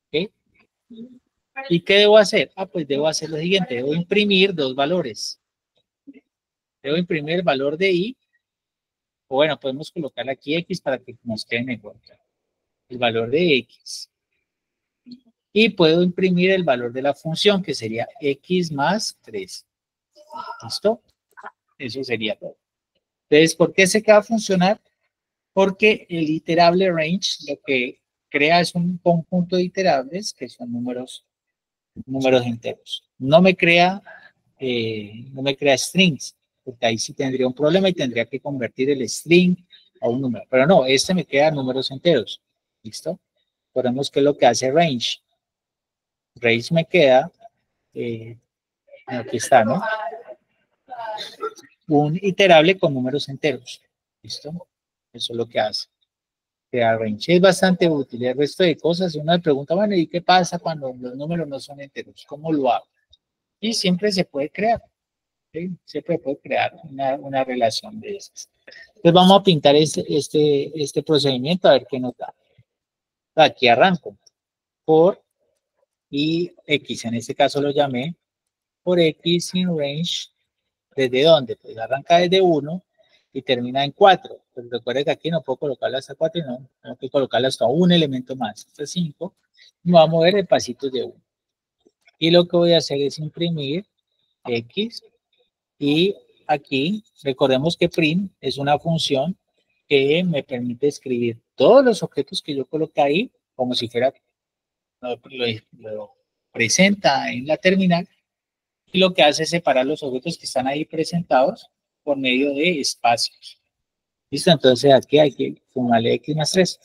¿Okay? ¿Y qué debo hacer? Pues debo hacer lo siguiente, debo imprimir dos valores. Debo imprimir el valor de i, o bueno, podemos colocar aquí x para que nos quede mejor. El valor de x. Y puedo imprimir el valor de la función, que sería x más 3. ¿Listo? Eso sería todo. Entonces, ¿por qué se queda a funcionar? Porque el iterable range lo que crea es un conjunto de iterables que son números enteros. No me crea strings, porque ahí sí tendría un problema y tendría que convertir el string a un número. Pero no, este me queda números enteros. ¿Listo? Ponemos qué es lo que hace range. Range me queda, aquí está, ¿no? Un iterable con números enteros. ¿Listo? Eso es lo que hace. Crear range es bastante útil. El resto de cosas, uno me pregunta, bueno, ¿y qué pasa cuando los números no son enteros? ¿Cómo lo hago? Y siempre se puede crear. ¿Sí? Siempre puede crear una relación de esas. Entonces vamos a pintar este procedimiento a ver qué nos da. Aquí arranco por y x, en este caso lo llamé por x in range. ¿Desde dónde? Pues arranca desde 1 y termina en 4. Pero recuerden que aquí no puedo colocarla hasta 4 y no, tengo que colocarla hasta un elemento más, hasta 5. Y voy a mover el pasito de 1. Y lo que voy a hacer es imprimir x y aquí recordemos que print es una función que me permite escribir todos los objetos que yo coloqué ahí como si fuera lo presenta en la terminal y lo que hace es separar los objetos que están ahí presentados por medio de espacios. ¿Listo? Entonces aquí hay que sumarle x más 3.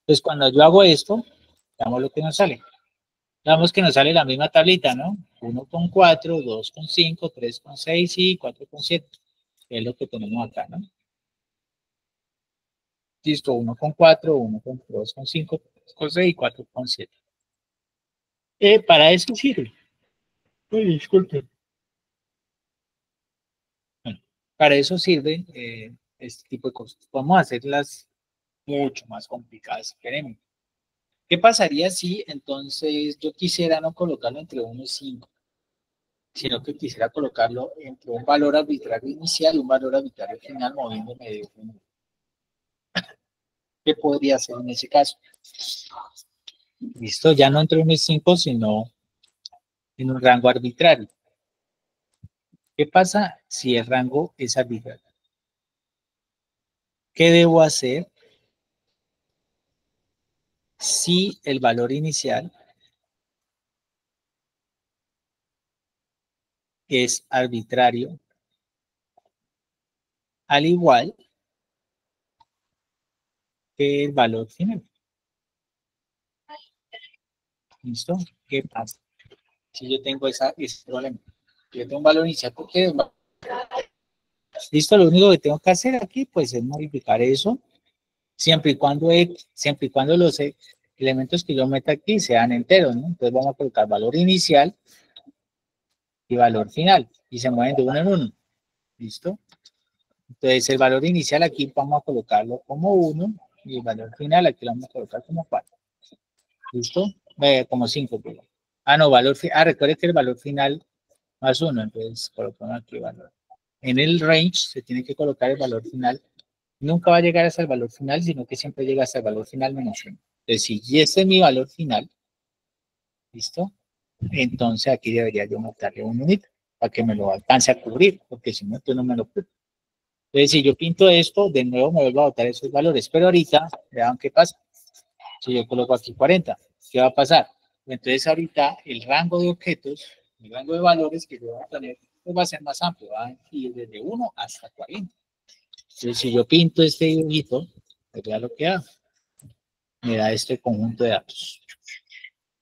Entonces cuando yo hago esto, veamos lo que nos sale. Veamos que nos sale la misma tablita, ¿no? 1 con 4, 2 con 5, 3 con 6 y 4 con 7. Es lo que tenemos acá, ¿no? Listo, 1 con 4, 1 con 2 con 5, 3 con 6 y 4 con 7. Para eso sirve. Uy, disculpe. Bueno, para eso sirve este tipo de cosas. Vamos a hacerlas mucho más complicadas si queremos. ¿Qué pasaría si entonces yo quisiera no colocarlo entre 1 y 5, sino que quisiera colocarlo entre un valor arbitrario inicial y un valor arbitrario final moviéndome de 1? ¿Qué podría hacer en ese caso? Listo, ya no entre 1 y 5, sino en un rango arbitrario. ¿Qué pasa si el rango es arbitrario? ¿Qué debo hacer si el valor inicial es arbitrario, al igual que el valor final? ¿Listo? ¿Qué pasa si yo tengo ese problema? Yo tengo un valor inicial, porque listo, lo único que tengo que hacer aquí pues es modificar eso, siempre y cuando los elementos que yo meta aquí sean enteros, ¿no? Entonces vamos a colocar valor inicial y valor final, y se mueven de uno en uno. ¿Listo? Entonces el valor inicial aquí vamos a colocarlo como 1 y el valor final aquí lo vamos a colocar como 4. ¿Listo? Como 5. No, recuerde que el valor final más 1, entonces colocamos aquí valor. En el range se tiene que colocar el valor final. Nunca va a llegar hasta el valor final, sino que siempre llega hasta el valor final menos 1. Entonces Entonces, si este es mi valor final, ¿listo? Entonces aquí debería yo montarle un unito para que me lo alcance a cubrir, porque si no, entonces no me lo cubre. Entonces, si yo pinto esto, de nuevo me vuelvo a botar esos valores, pero ahorita, vean qué pasa. Si yo coloco aquí 40, ¿qué va a pasar? Entonces ahorita el rango de objetos, el rango de valores que yo voy a tener, pues va a ser más amplio, va a ir desde 1 hasta 40. Entonces, si yo pinto este dibujito, pues vea lo que hago. Me da este conjunto de datos.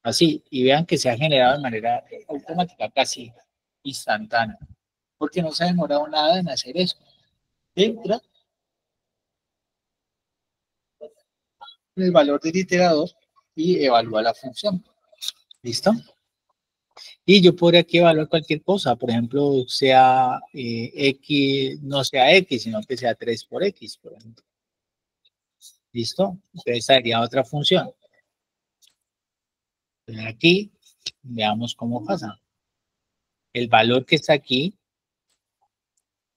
Así, y vean que se ha generado de manera automática, casi instantánea, porque no se ha demorado nada en hacer eso. Entra en el valor del iterador y evalúa la función. ¿Listo? Y yo podría aquí evaluar cualquier cosa, por ejemplo, sea X, no sea X, sino que sea 3 por X, por ejemplo. ¿Listo? Entonces sería otra función. Entonces aquí, veamos cómo pasa. El valor que está aquí,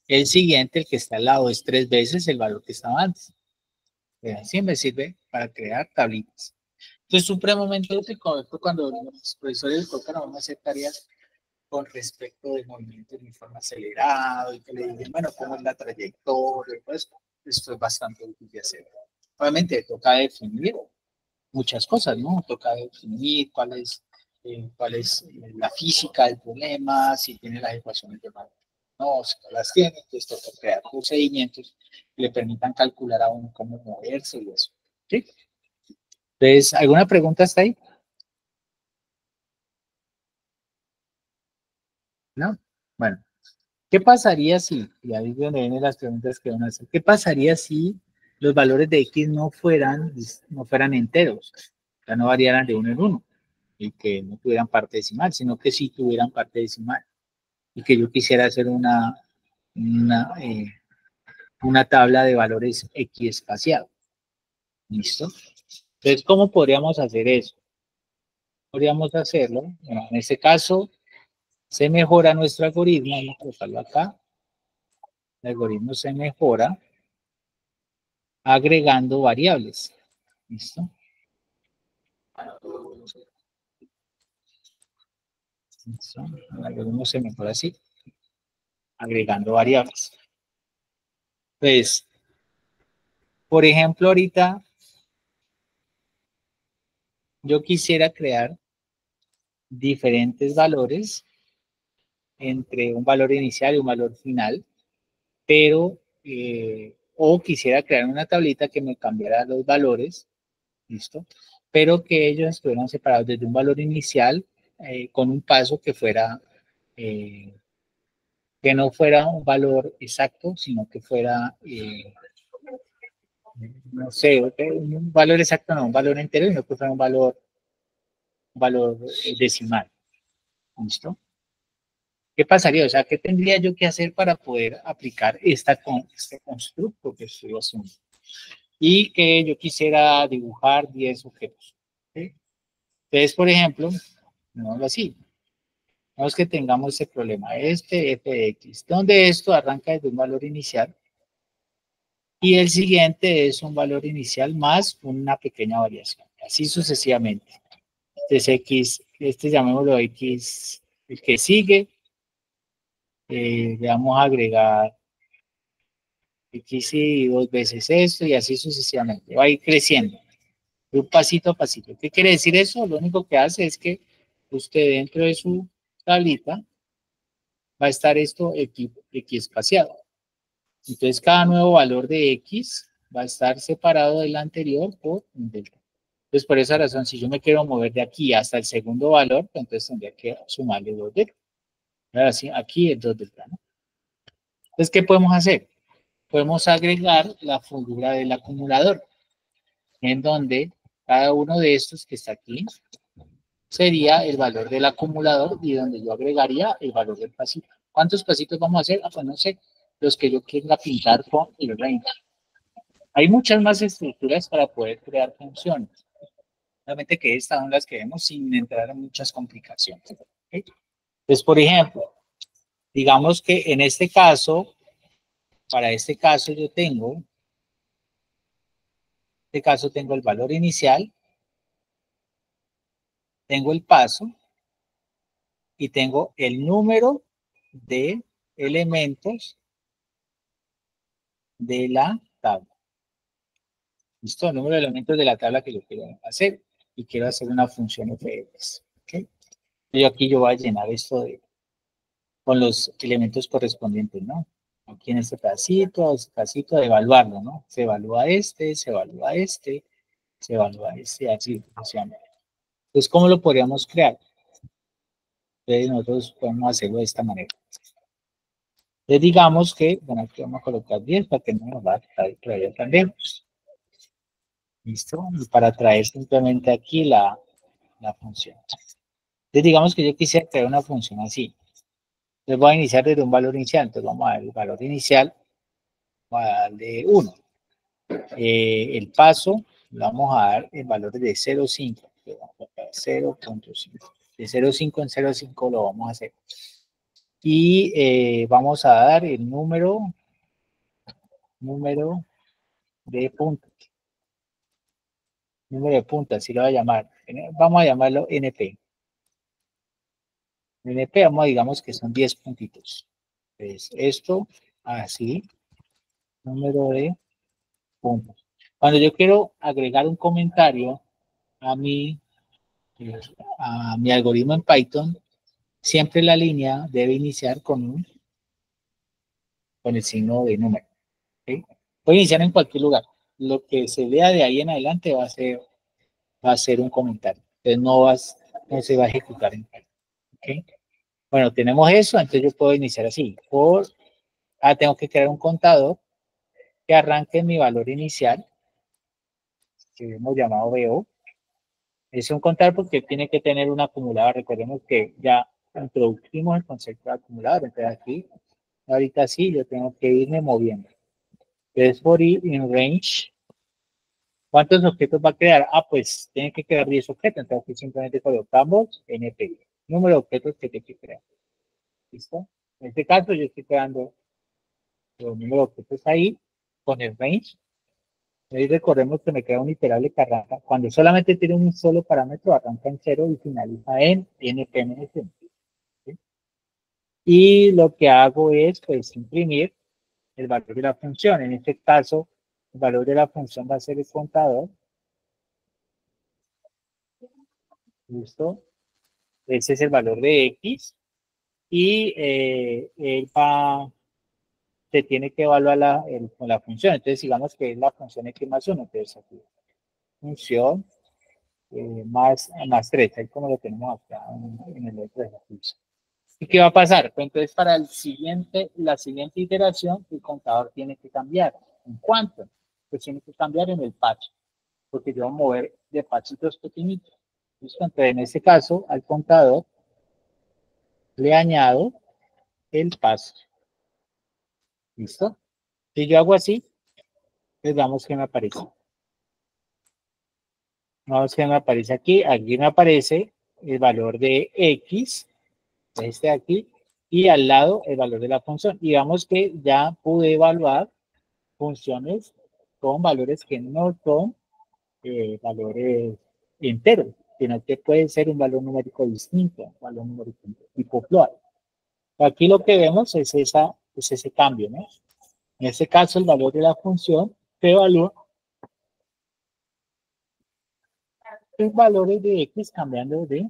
el siguiente, el que está al lado, es 3 veces el valor que estaba antes. Así me sirve para crear tablitas. Entonces, supremamente útil cuando los profesores tocan a uno hacer tareas con respecto de movimiento de forma acelerado y que le digan, bueno, cómo es la trayectoria, pues esto es bastante útil de hacer. Obviamente toca definir muchas cosas, ¿no? Toca definir cuál es la física del problema, si tiene las ecuaciones de Mann, no, si no las tiene, entonces toca crear procedimientos que le permitan calcular a uno cómo moverse y eso. ¿Sí? Entonces, ¿alguna pregunta hasta ahí? ¿No? Bueno, ¿qué pasaría si, y ahí es donde vienen las preguntas que van a hacer, ¿qué pasaría si los valores de X no fueran enteros? O sea, no variaran de uno en uno y que no tuvieran parte decimal, sino que sí tuvieran parte decimal y que yo quisiera hacer una, eh, una tabla de valores X espaciado. ¿Listo? Entonces, ¿cómo podríamos hacer eso? Podríamos hacerlo, bueno, en este caso, se mejora nuestro algoritmo, vamos a colocarlo acá, el algoritmo se mejora agregando variables. ¿Listo? ¿Listo? El algoritmo se mejora así, agregando variables. Pues, por ejemplo, ahorita yo quisiera crear diferentes valores entre un valor inicial y un valor final, pero, o quisiera crear una tablita que me cambiara los valores, ¿listo? Pero que ellos estuvieran separados desde un valor inicial con un paso eh, que no fuera un valor exacto, sino que fuera, no sé, un valor exacto, no, un valor entero, sino que fuera un valor decimal, ¿listo? ¿Qué pasaría? O sea, ¿qué tendría yo que hacer para poder aplicar este constructo que estoy haciendo? Y que yo quisiera dibujar 10 objetos. ¿Sí? Entonces, por ejemplo, no así. Vamos que tengamos este problema, este f de x, donde esto arranca desde un valor inicial y el siguiente es un valor inicial más una pequeña variación, así sucesivamente. Este es x, este llamémoslo x, el que sigue, le vamos a agregar x y 2 veces esto y así sucesivamente, va a ir creciendo, de un pasito a pasito. ¿Qué quiere decir eso? Lo único que hace es que usted dentro de su tablita va a estar esto x espaciado. Entonces, cada nuevo valor de x va a estar separado del anterior por un delta. Entonces, por esa razón, si yo me quiero mover de aquí hasta el segundo valor, pues entonces tendría que sumarle 2 delta. Ahora sí, aquí es 2 delta, ¿no? Entonces, ¿qué podemos hacer? Podemos agregar la figura del acumulador, en donde cada uno de estos que está aquí sería el valor del acumulador y donde yo agregaría el valor del pasito. ¿Cuántos pasitos vamos a hacer? Ah, pues no sé, los que yo quiera pintar con el range. Hay muchas más estructuras para poder crear funciones. Realmente que estas son las que vemos sin entrar en muchas complicaciones. ¿Okay? Entonces, por ejemplo, digamos que en este caso, para este caso yo tengo, en este caso tengo el valor inicial tengo el paso y tengo el número de elementos de la tabla. ¿Listo? El número de elementos de la tabla que yo quiero hacer y quiero hacer una función fx. ¿Okay? Y aquí yo voy a llenar esto con los elementos correspondientes, ¿no? Aquí en este pedacito, de evaluarlo, ¿no? Se evalúa este, se evalúa este, se evalúa este, así sucesivamente. Entonces, ¿cómo lo podríamos crear? Entonces, nosotros podemos hacerlo de esta manera. Entonces, digamos que, bueno, aquí vamos a colocar 10 para que no nos va a traer tan lejos. ¿Listo? Y para traer simplemente aquí la función. Entonces, digamos que yo quisiera crear una función así. Entonces, voy a iniciar desde un valor inicial. Entonces, vamos a dar el valor inicial, voy a darle 1. El paso, le vamos a dar el valor de 0.5. 0.5. De 0.5 en 0.5 lo vamos a hacer. Y vamos a dar el número de puntos. Número de puntas, así lo voy a llamar. Vamos a llamarlo NP. NP, digamos que son 10 puntitos. Entonces, esto, así, número de puntos. Cuando yo quiero agregar un comentario a mi algoritmo en Python, siempre la línea debe iniciar con el signo de número. ¿Okay? Puede iniciar en cualquier lugar. Lo que se vea de ahí en adelante va a ser un comentario. Entonces no se va a ejecutar en Python. ¿Okay? Bueno, tenemos eso, entonces yo puedo iniciar así. Tengo que crear un contador que arranque mi valor inicial, que hemos llamado BO. Es un contador porque tiene que tener un acumulador. Recordemos que ya introducimos el concepto de acumulador. Entonces aquí, ahorita sí, yo tengo que irme moviendo. Entonces, for i in range, ¿cuántos objetos va a crear? Pues tiene que crear 10 objetos. Entonces aquí simplemente colocamos NP, número de objetos que tiene que crear. ¿Listo? En este caso yo estoy creando los números de objetos ahí con el range. Ahí recordemos que me queda un iterable que arranca. Cuando solamente tiene un solo parámetro, arranca en 0 y finaliza en NP-1. ¿Sí? Y lo que hago es, pues, imprimir el valor de la función. En este caso, el valor de la función va a ser el contador. ¿Listo? Ese es el valor de X. Y se tiene que evaluar con la función. Entonces, digamos que es la función X más 1. Entonces, aquí, función más 3, ahí como lo tenemos acá en el otro ejercicio. ¿Y qué va a pasar? Pues entonces para la siguiente iteración, el contador tiene que cambiar. ¿En cuánto? Pues tiene que cambiar en el patch, porque yo voy a mover de pachitos pequeñitos. ¿Listo? Entonces en este caso, al contador le añado el paso. ¿Listo? Si yo hago así, pues vamos que me aparece. Vamos que me aparece aquí me aparece el valor de X, este de aquí, y al lado el valor de la función. Y vamos que ya pude evaluar funciones con valores que no son valores enteros, sino que puede ser un valor numérico distinto, un valor numérico tipo float. Aquí lo que vemos es ese cambio, ¿no? En este caso, el valor de la función se evalúa los valores de X cambiando de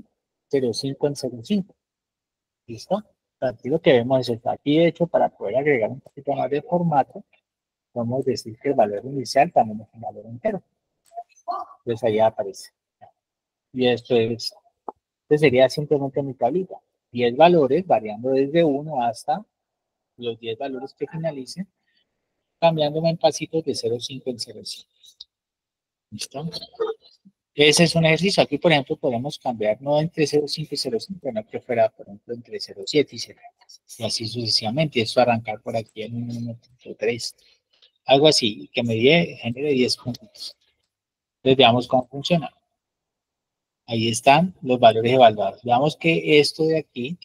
0,5 en 0,5. ¿Listo? Aquí lo que vemos es esto. Aquí, de hecho, para poder agregar un poquito más de formato, podemos decir que el valor inicial también es un valor entero. Entonces ahí aparece. Y este sería simplemente mi tablita. 10 valores variando desde 1 hasta los 10 valores que finalicen, cambiándome en pasitos de 0,5 en 0,5. ¿Listo? Ese es un ejercicio. Aquí, por ejemplo, podemos cambiar no entre 0,5 y 0,5, sino que fuera, por ejemplo, entre 0,7 y 0,8. Y así sucesivamente. Y esto arrancar por aquí en 1.3. Algo así, que me genere 10 puntos. Entonces veamos cómo funciona. Ahí están los valores evaluados. Veamos que esto de aquí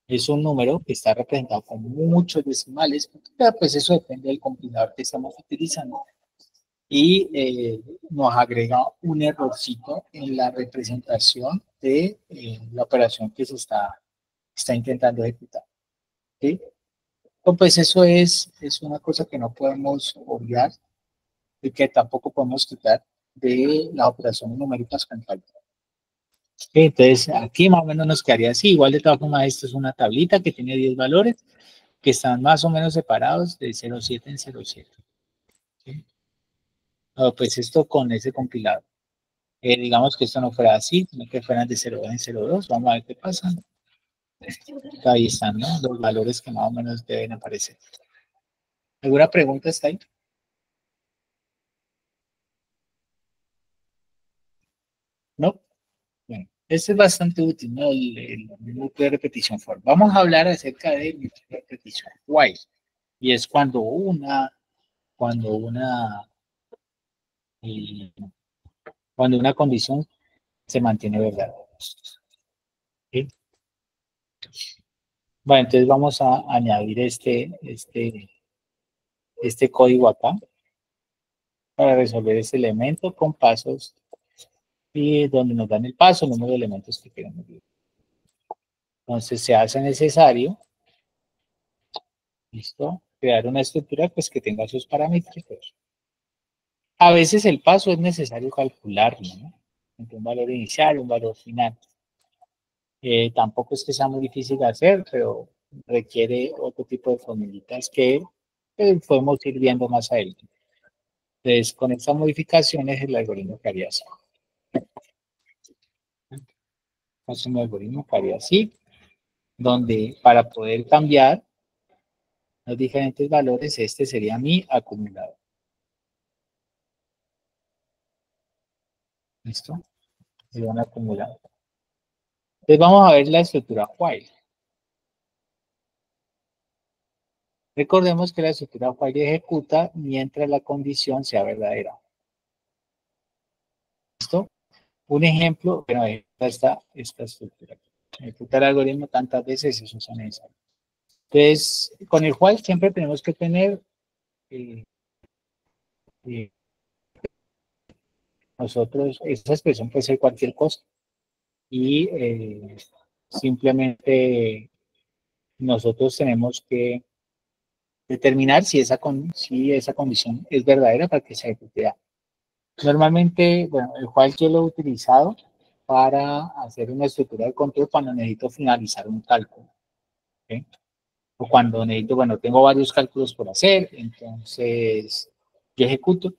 es un número que está representado con muchos decimales, pero pues eso depende del compilador que estamos utilizando. y nos agrega un errorcito en la representación de la operación que se está intentando ejecutar. ¿Sí? Pues eso es una cosa que no podemos obviar y que tampoco podemos quitar de las operaciones numéricas con cálculo. Entonces, aquí más o menos nos quedaría así. Igual de todas formas, esto es una tablita que tiene 10 valores que están más o menos separados de 0,7 en 0,7. ¿Sí? Pues esto con ese compilado. Digamos que esto no fuera así, sino que fueran de 0,2 en 0,2. Vamos a ver qué pasa. Ahí están, ¿no? Los valores que más o menos deben aparecer. ¿Alguna pregunta está ahí? ¿No? Bueno, este es bastante útil, ¿no? El núcleo de repetición for. Vamos a hablar acerca del núcleo de repetición while. Y es cuando una, eh, cuando una condición se mantiene verdadera. ¿Sí? Bueno, entonces vamos a añadir este código acá para resolver este elemento con pasos y donde nos dan el paso, el número de elementos que queremos ver. Entonces se hace necesario, ¿listo? Crear una estructura pues que tenga sus parámetros. A veces el paso es necesario calcularlo, ¿no? Entre un valor inicial y un valor final. Tampoco es que sea muy difícil de hacer, pero requiere otro tipo de formulitas que podemos ir viendo más adelante. Entonces, con estas modificaciones, el algoritmo que haría así. Es un algoritmo que haría así, donde para poder cambiar los diferentes valores, este sería mi acumulador. ¿Listo? Sería un acumulador. Entonces, vamos a ver la estructura while. Recordemos que la estructura while ejecuta mientras la condición sea verdadera. ¿Listo? Un ejemplo, bueno, esta estructura. Ejecutar el algoritmo tantas veces, eso es necesario. Entonces, con el while siempre tenemos que tener eh, eh, nosotros, esa expresión puede ser cualquier cosa y simplemente nosotros tenemos que determinar si esa condición es verdadera para que se ejecute. Normalmente, bueno, el while yo lo he utilizado para hacer una estructura de control cuando necesito finalizar un cálculo. ¿Okay? O cuando necesito, bueno, tengo varios cálculos por hacer, entonces yo ejecuto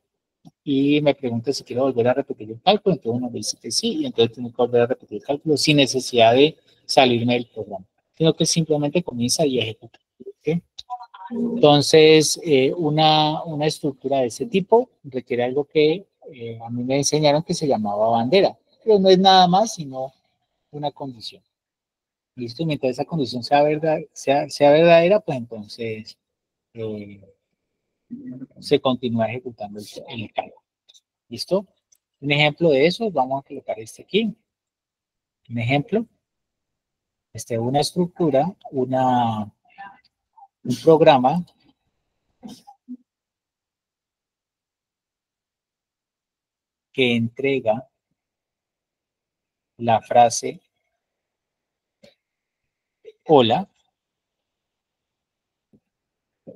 y me pregunta si quiero volver a repetir el cálculo, entonces uno me dice que sí, y entonces tengo que volver a repetir el cálculo sin necesidad de salirme del programa, sino que simplemente comienza y ejecuta. ¿Okay? Entonces, una estructura de ese tipo requiere algo que a mí me enseñaron que se llamaba bandera, pero no es nada más sino una condición. ¿Listo? Mientras esa condición sea verdadera, pues entonces eh, se continúa ejecutando el cálculo. ¿Listo? Un ejemplo de eso, vamos a colocar este aquí. Un ejemplo, una estructura, un programa que entrega la frase hola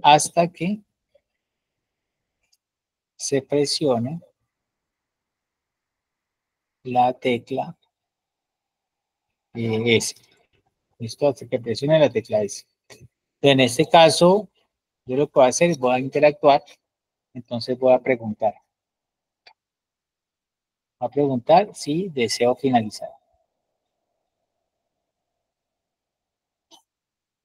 hasta que se presione la tecla S. ¿Listo? Hasta que presione la tecla S. En este caso, yo lo que voy a hacer es voy a interactuar, entonces voy a preguntar. Voy a preguntar si deseo finalizar.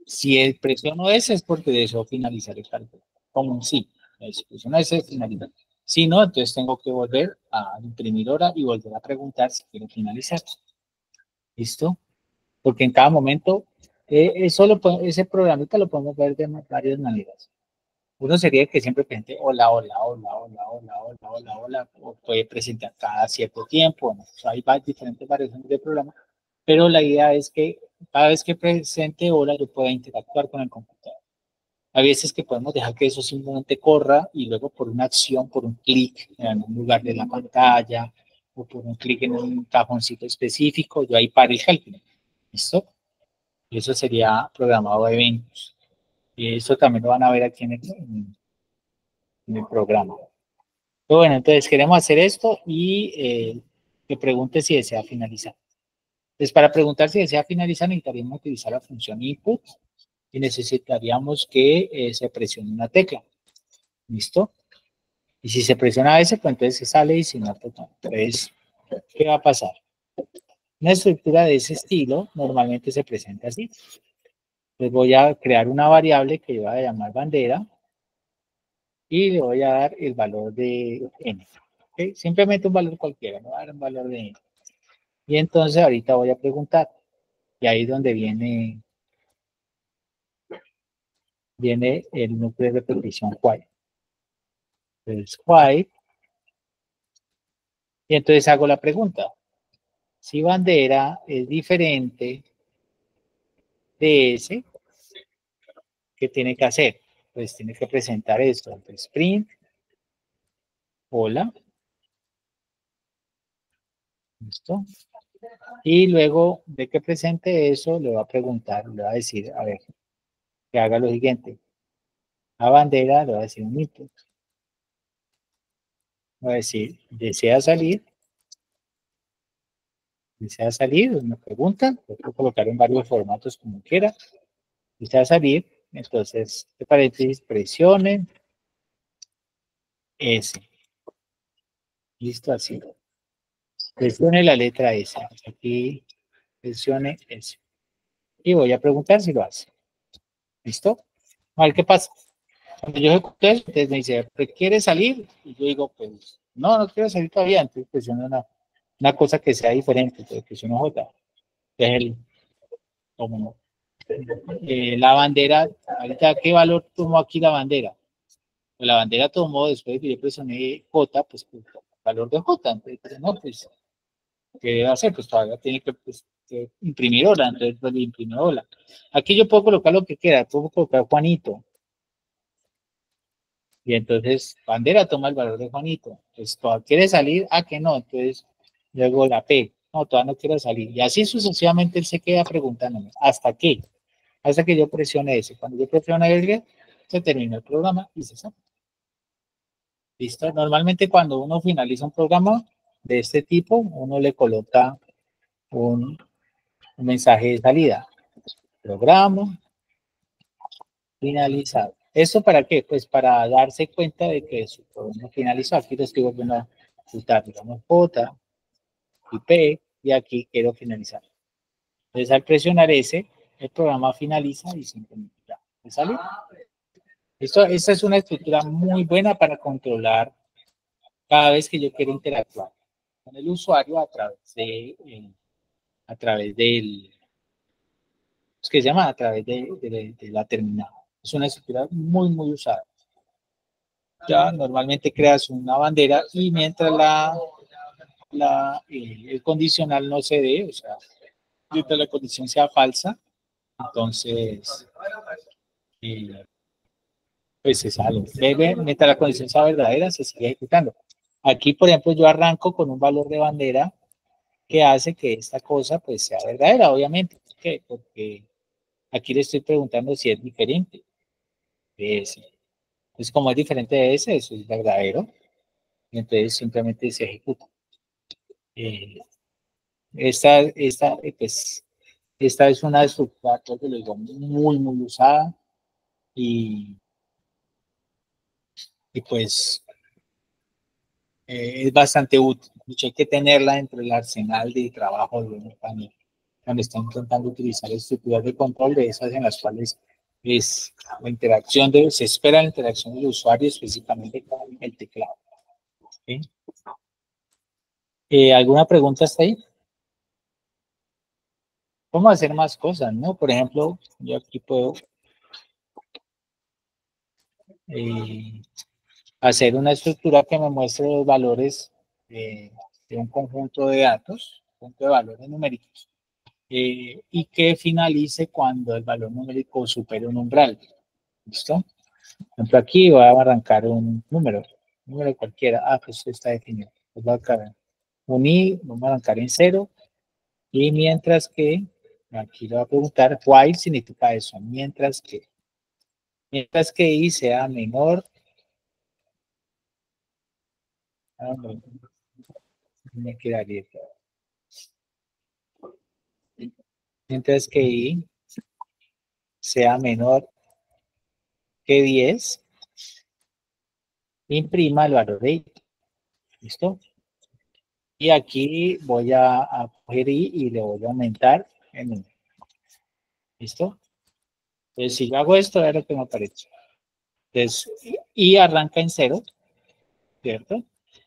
Si el presiono S es porque deseo finalizar el cálculo. Como un sí. Si presiono S es finalizar. Si no, entonces tengo que volver a imprimir hora y volver a preguntar si quiero finalizar. ¿Listo? Porque en cada momento, ese programita lo podemos ver de varias maneras. Uno sería que siempre presente hola, hola, hola, hola, hola, hola, hola, hola, o puede presentar cada cierto tiempo, ¿no? O sea, hay diferentes variaciones de programa, pero la idea es que cada vez que presente hola yo pueda interactuar con el computador. Hay veces que podemos dejar que eso simplemente corra y luego por una acción, por un clic en un lugar de la pantalla o por un clic en un cajoncito específico, yo ahí paro el cálculo. ¿Listo? Y eso sería programado eventos. Y eso también lo van a ver aquí en el programa. Pero bueno, entonces queremos hacer esto y que pregunte si desea finalizar. Entonces, para preguntar si desea finalizar, necesitaríamos utilizar la función input y necesitaríamos que se presione una tecla. ¿Listo? Y si se presiona ese, pues entonces se sale y si no, pues no. Entonces, ¿qué va a pasar? Una estructura de ese estilo normalmente se presenta así. Entonces voy a crear una variable que yo voy a llamar bandera y le voy a dar el valor de n. ¿Okay? Simplemente un valor cualquiera, no voy a dar un valor de n. Y entonces ahorita voy a preguntar. Y ahí es donde viene el núcleo de repetición while. Entonces, while. Y entonces hago la pregunta. Si bandera es diferente de ese, ¿qué tiene que hacer? Pues tiene que presentar esto. Entonces, print, hola. ¿Listo? Y luego de que presente eso, le va a preguntar, le va a decir, a ver, que haga lo siguiente. A bandera le va a decir un input. Va a decir, ¿desea salir? ¿Desea salir? Me preguntan. Lo puedo colocar en varios formatos como quiera. ¿Desea salir? Entonces, de paréntesis, presione S. Listo, así. Presione la letra S. Aquí presione S. Y voy a preguntar si lo hace. ¿Listo? A ver qué pasa. Cuando yo ejecuté eso, entonces me dice, ¿quiere salir? Y yo digo, pues, no quiero salir todavía. Entonces presiono una cosa que sea diferente. Entonces presiono J. Es el, como, la bandera, ahorita, ¿qué valor tomó aquí la bandera? Pues la bandera tomó, después de que yo presioné J, pues, el valor de J. Entonces, no, pues, ¿qué debe hacer? Pues todavía tiene que, pues, que imprimir hola. Entonces, pues, le imprimió hola. Aquí yo puedo colocar lo que quiera. Puedo colocar Juanito. Y entonces bandera toma el valor de Juanito. Entonces, ¿quiere salir? Ah, que no. Entonces, luego la P. No, todavía no quiero salir. Y así sucesivamente él se queda preguntándome, ¿hasta qué? Hasta que yo presione ese. Cuando yo presione ese, se termina el programa y se saca. ¿Listo? Normalmente cuando uno finaliza un programa de este tipo, uno le coloca un mensaje de salida. Programa finalizado. ¿Esto para qué? Pues para darse cuenta de que su programa finalizó. Aquí lo estoy volviendo a ejecutar, digamos, J y P, y aquí quiero finalizar. Entonces, al presionar ese, el programa finaliza y simplemente ya, ¿me sale? Esta es una estructura muy buena para controlar cada vez que yo quiero interactuar con el usuario a través del, ¿qué se llama? A través de la terminal. Es una estructura muy, muy usada. Ya normalmente creas una bandera y mientras el condicional no se dé, o sea, mientras la condición sea falsa, entonces pues se sale. Mientras la condición sea verdadera, se sigue ejecutando. Aquí, por ejemplo, yo arranco con un valor de bandera que hace que esta cosa pues sea verdadera, obviamente. ¿Por qué? Porque aquí le estoy preguntando si es diferente de ese. Entonces, como es diferente de ese, eso es verdadero. Y entonces simplemente se ejecuta. Eh, pues, esta es una estructura, creo que lo digo, muy, muy usada y pues es bastante útil. Mucho hay que tenerla dentro del arsenal de trabajo de un mecánico cuando están intentando utilizar estructuras de control de esas en las cuales es la interacción se espera la interacción del usuario específicamente con el teclado. ¿Sí? ¿Alguna pregunta hasta ahí? ¿Cómo hacer más cosas, no? Por ejemplo, yo aquí puedo eh, hacer una estructura que me muestre los valores de un conjunto de datos, un conjunto de valores numéricos, y que finalice cuando el valor numérico supere un umbral. ¿Listo? Por ejemplo, aquí voy a arrancar un número cualquiera. Ah, pues está definido. Pues voy a arrancar un i, vamos a arrancar en 0. Y mientras que, aquí le voy a preguntar, while significa eso, mientras que i sea menor, no, me quedaría, mientras que i sea menor que 10, imprima el valor de i. ¿Listo? Y aquí voy a coger i y le voy a aumentar en 1. ¿Listo? Entonces, si yo hago esto, es lo que me aparece. Entonces, i arranca en 0, ¿cierto?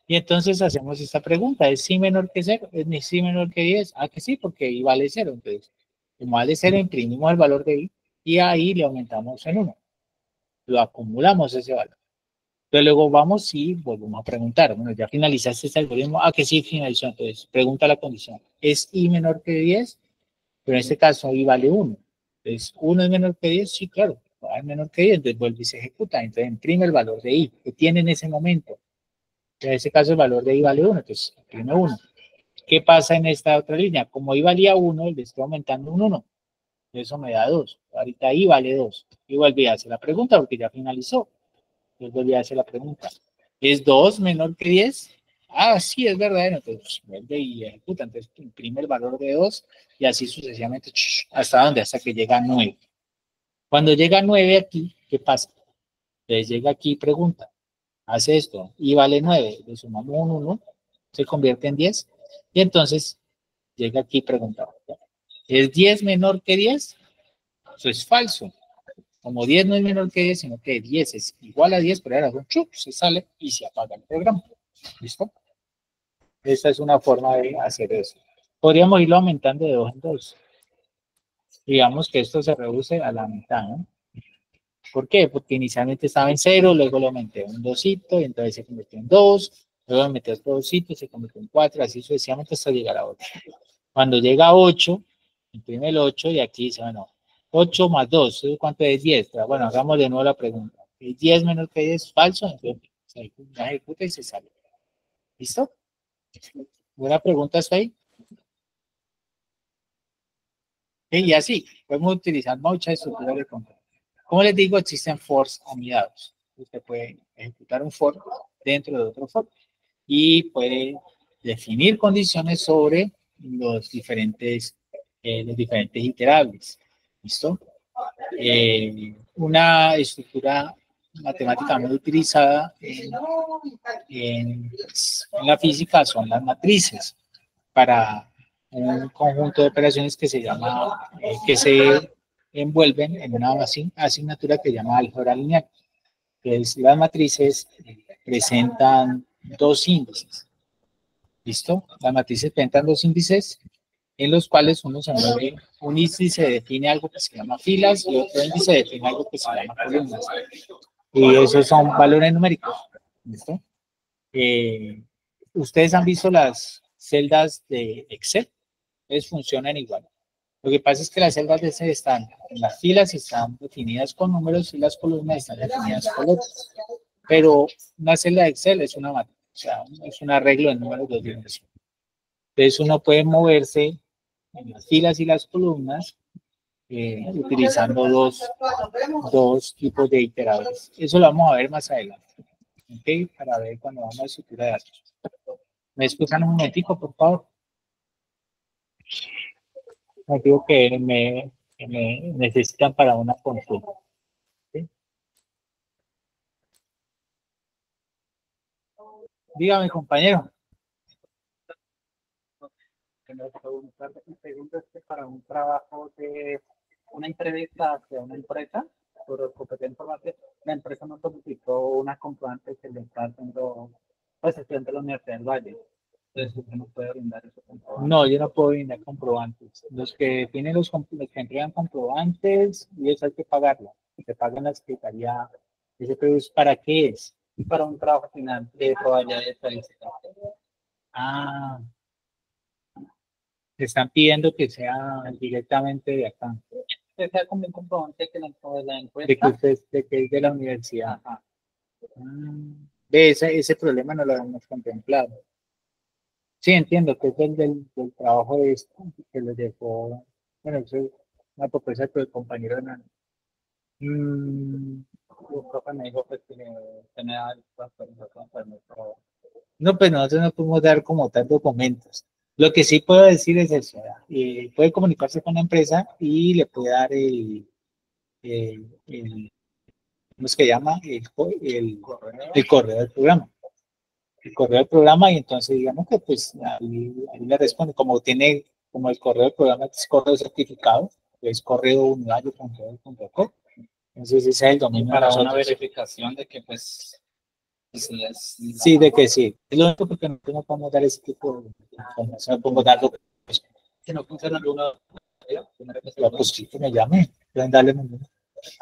Y entonces hacemos esta pregunta, ¿es sí menor que 0? ¿Es sí menor que 10? Ah, que sí, porque i vale 0. Entonces, como vale 0, imprimimos el valor de i y ahí le aumentamos en 1. Lo acumulamos ese valor. Entonces luego vamos y volvemos a preguntar. Bueno, ya finalizaste este algoritmo. Ah, que sí, finalizó. Entonces, pregunta la condición. ¿Es i menor que 10? Pero en este caso i vale 1. Entonces, ¿1 es menor que 10? Sí, claro. Es menor que 10. Entonces vuelve y se ejecuta. Entonces imprime el valor de i que tiene en ese momento. En este caso el valor de i vale 1. Entonces imprime 1. ¿Qué pasa en esta otra línea? Como i valía 1, le estoy aumentando un 1. Eso me da 2. Ahorita i vale 2. Y volví a hacer la pregunta porque ya finalizó. Entonces volví a hacer la pregunta. ¿Es 2 menor que 10? Ah, sí, es verdadero. Entonces vuelve y ejecuta. Entonces imprime el valor de 2 y así sucesivamente. ¿Hasta dónde? Hasta que llega a 9. Cuando llega a 9 aquí, ¿qué pasa? Entonces llega aquí y pregunta. Hace esto. Y vale 9. Le sumamos un 1. Se convierte en 10. Y entonces llega aquí y pregunta. ¿Es 10 menor que 10? Eso es falso. Como 10 no es menor que 10, sino que 10 es igual a 10, pero ahora un chup, se sale y se apaga el programa. ¿Listo? Esta es una forma de hacer eso. Podríamos irlo aumentando de 2 en 2. Digamos que esto se reduce a la mitad, ¿no? ¿Por qué? Porque inicialmente estaba en 0, luego lo aumenté un 2, y entonces se convirtió en 2, luego lo aumenté otro 2, se convirtió en 4, así sucesivamente hasta llegar a 8. Cuando llega a 8, imprime el 8 y aquí dice, bueno, 8 más 2, ¿cuánto es 10? Pero bueno, hagamos de nuevo la pregunta. ¿Es 10 menor que 10? Falso, entonces se ejecuta y se sale. ¿Listo? ¿Buena pregunta hasta ahí? Y así, podemos utilizar muchas estructuras de control. Como les digo, existen fors anidados. Usted puede ejecutar un for dentro de otro for y puede definir condiciones sobre los diferentes iterables. ¿Listo? Una estructura matemática muy utilizada en la física son las matrices para un conjunto de operaciones que se llama, que se envuelven en una asignatura que se llama álgebra lineal. Que es, las matrices presentan dos índices. ¿Listo? Las matrices presentan dos índices en los cuales uno se mueve, un índice define algo que se llama filas y otro índice define algo que se llama columnas. Y esos son valores numéricos. ¿Listo? Ustedes han visto las celdas de Excel, ellos funcionan igual. Lo que pasa es que las celdas de Excel están en las filas y están definidas con números y las columnas están definidas con letras. Pero una celda de Excel es una matriz, o sea, es un arreglo de números de dimensión. Entonces uno puede moverse en las filas y las columnas utilizando dos tipos de iteradores. Eso lo vamos a ver más adelante, ¿ok? Para ver cuando vamos a estructura de datos. ¿Me escuchan un momentico, por favor? Me digo que me necesitan para una consulta. ¿Sí? Dígame, compañero. Preguntas que para un trabajo de una entrevista hacia una empresa sobre competencia informática, la empresa no solicitó una comprobante que le está haciendo, pues, estudiante de la Universidad del Valle. Entonces, usted no puede brindar eso comprobante. No, yo no puedo brindar comprobantes. Los que tienen los que entregan comprobantes, y eso hay que pagarlo. Se pagan la secretaría. Ese pero ¿para qué es? Para un trabajo final de probabilidad de estadística. Ah, te están pidiendo que sea directamente de acá. usted sea como un comprobante que la de que encuesta. usted de que es de la universidad. Ve, ese problema no lo habíamos contemplado. Sí, entiendo que es el del trabajo de esto, que lo dejó, bueno, eso es una propuesta que el compañero de Nano. Su profe me dijo pues, que tenía No, pues nosotros no podemos dar como tal documentos. Lo que sí puedo decir es eso, ¿verdad? Puede comunicarse con la empresa y le puede dar el ¿cómo es que llama? El correo del programa. El correo del programa y entonces digamos que pues ahí le responde, como el correo del programa es correo certificado, es correo univalle.com, entonces ese es el dominio de para una nosotros. verificación de que pues sí es. Sí, de que sí. Es lo único porque no podemos dar ese tipo de información, no podemos darlo. Que no funciona alguna. Pues sí, que me llame, pueden darle mi número.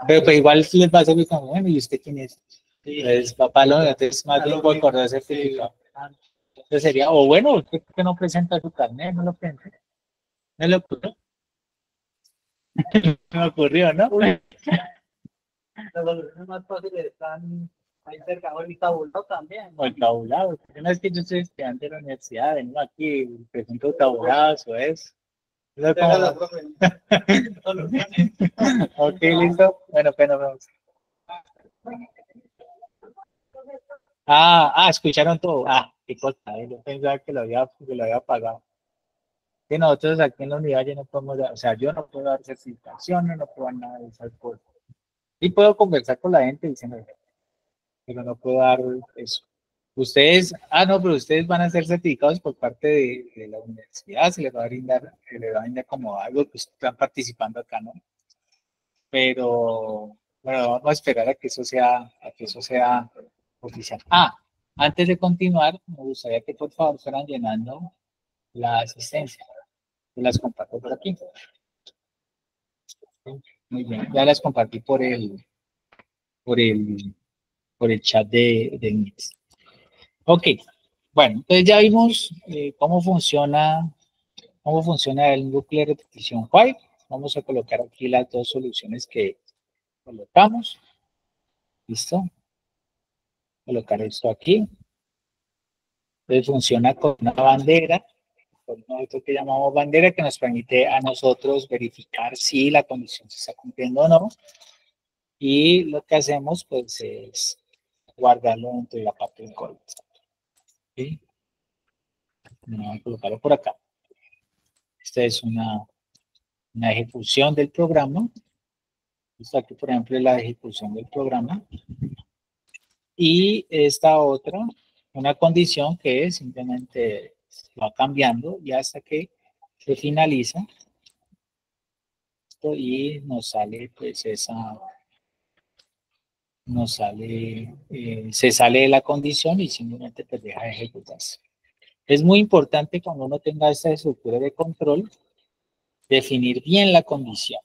Pero pues igual les va a servir como, bueno, ¿y usted quién es? Entonces, papá, entonces más bien por correo certificado. Entonces sería, o bueno, ¿usted por qué no presenta su carnet? No lo presenta. No le ocurrió. No me ocurrió, ¿no? Las soluciones más fáciles están ahí cerca, o el tabulado también. O el tabulado. No es que yo soy estudiante de la universidad, vengo aquí, presento tabulados, o es. No, como... Ok, listo. Bueno, pues nos vemos. Escucharon todo. Qué cosa, yo pensaba que lo había apagado. Que nosotros aquí en la unidad ya no podemos dar, o sea, yo no puedo dar certificaciones, no puedo dar nada de esas cosas. Y puedo conversar con la gente diciendo, pero no puedo dar eso. Ustedes, no, pero ustedes van a ser certificados por parte de la universidad, se les va a brindar como algo que están participando acá, ¿no? Pero, bueno, vamos a esperar a que eso sea oficial. Antes de continuar, me gustaría que por favor fueran llenando la asistencia. Yo las comparto por aquí. Muy bien, ya las compartí por el, por el chat de Meet. Ok, bueno, entonces ya vimos cómo funciona el núcleo de repetición while. Vamos a colocar aquí las dos soluciones que colocamos. ¿Listo? Colocar esto aquí. Entonces funciona con una bandera, con esto que llamamos bandera, que nos permite a nosotros verificar si la condición se está cumpliendo o no. Y lo que hacemos, pues, es guardarlo dentro de la parte del código. ¿Sí? Vamos a colocarlo por acá. Esta es una ejecución del programa. Está aquí, por ejemplo, la ejecución del programa. Y esta otra, una condición que simplemente va cambiando y hasta que se finaliza. Y nos sale, pues, se sale de la condición y simplemente pues deja de ejecutarse. Es muy importante cuando uno tenga esta estructura de control, definir bien la condición,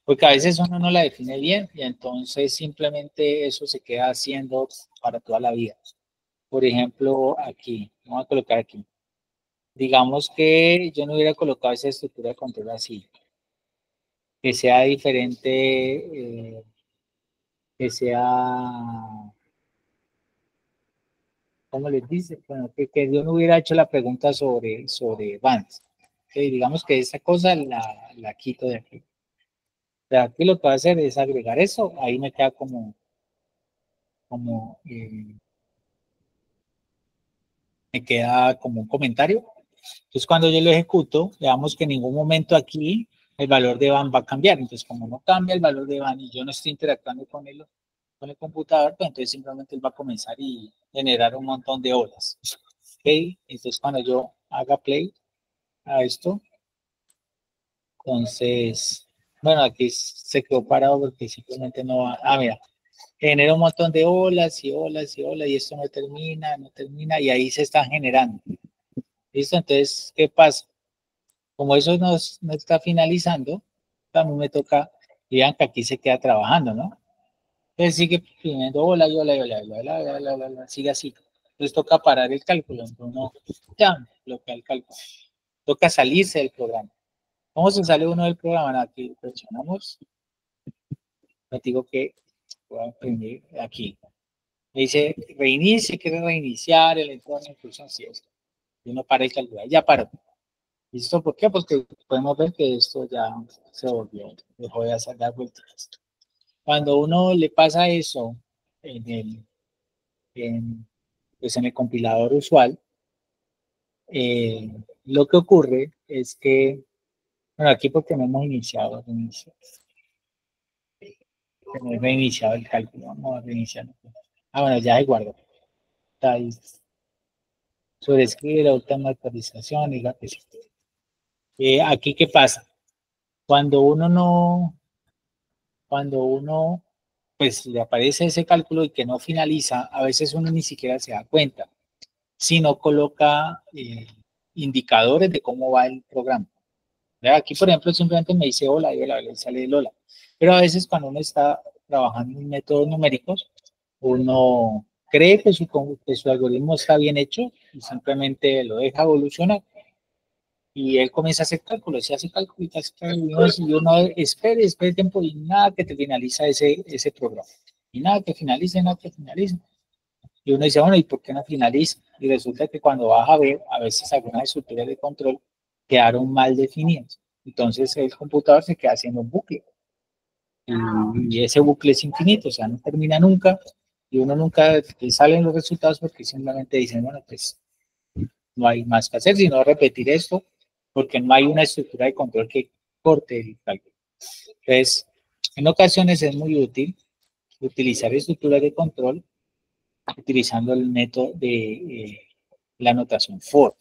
porque a veces uno no la define bien y entonces simplemente eso se queda haciendo para toda la vida. Por ejemplo, aquí, vamos a colocar aquí. Digamos que yo no hubiera colocado esa estructura de control así, que sea diferente, que sea, ¿cómo les dice? Bueno, que yo no hubiera hecho la pregunta sobre bands. Digamos que esa cosa la quito de aquí. O sea, aquí lo que voy a hacer es agregar eso, ahí me queda me queda como un comentario. Entonces, cuando yo lo ejecuto, veamos que en ningún momento aquí el valor de van va a cambiar. Entonces, como no cambia el valor de van y yo no estoy interactuando con el computador, pues entonces simplemente él va a comenzar y generar un montón de horas. ¿Ok? Entonces, cuando yo haga play a esto, entonces, bueno, aquí se quedó parado porque simplemente no va. Mira, genera un montón de olas y olas y olas y esto no termina y ahí se están generando. ¿Listo? Entonces, ¿qué pasa? Como eso no está finalizando, también me toca, y vean que aquí se queda trabajando, ¿no? Entonces sigue pidiendo hola, y hola, y hola, y hola, y hola, y hola, y hola, sigue así. Entonces toca parar el cálculo, entonces uno ya bloquea el cálculo. Toca salirse del programa. ¿Cómo se sale uno del programa? Aquí presionamos. Le digo que voy a imprimir aquí. Me dice reinicie, quiere reiniciar el entorno de inclusión, sí, esto. Y uno para el calcular, ya paró. ¿Listo? ¿Por qué? Porque podemos ver que esto ya se volvió, dejó de hacer las vueltas. Cuando uno le pasa eso en pues en el compilador usual, lo que ocurre es que, bueno, aquí porque no hemos iniciado, no he reiniciado el cálculo, vamos a reiniciar. Ah, bueno, ya se guardó. Está ahí. Sobrescribe la última actualización y la que sí. Aquí, ¿qué pasa? Cuando uno no, cuando uno, pues le aparece ese cálculo y que no finaliza, a veces uno ni siquiera se da cuenta, si no coloca indicadores de cómo va el programa. Aquí, por ejemplo, simplemente me dice hola y hola, le sale el hola. Pero a veces cuando uno está trabajando en métodos numéricos, uno cree que su algoritmo está bien hecho y simplemente lo deja evolucionar. Y él comienza a hacer cálculos, y hace cálculos, y uno espere tiempo y nada que te finaliza ese programa. Y nada que finalice, nada que finalice. Y uno dice, bueno, ¿y por qué no finaliza? Y resulta que cuando vas a ver, a veces algunas estructuras de control quedaron mal definidas. Entonces el computador se queda haciendo un bucle. Y ese bucle es infinito, o sea, no termina nunca. Y uno nunca salen los resultados porque simplemente dicen, bueno, pues no hay más que hacer, sino repetir esto, porque no hay una estructura de control que corte el cálculo. Entonces, en ocasiones es muy útil utilizar estructuras de control utilizando el método de la notación for,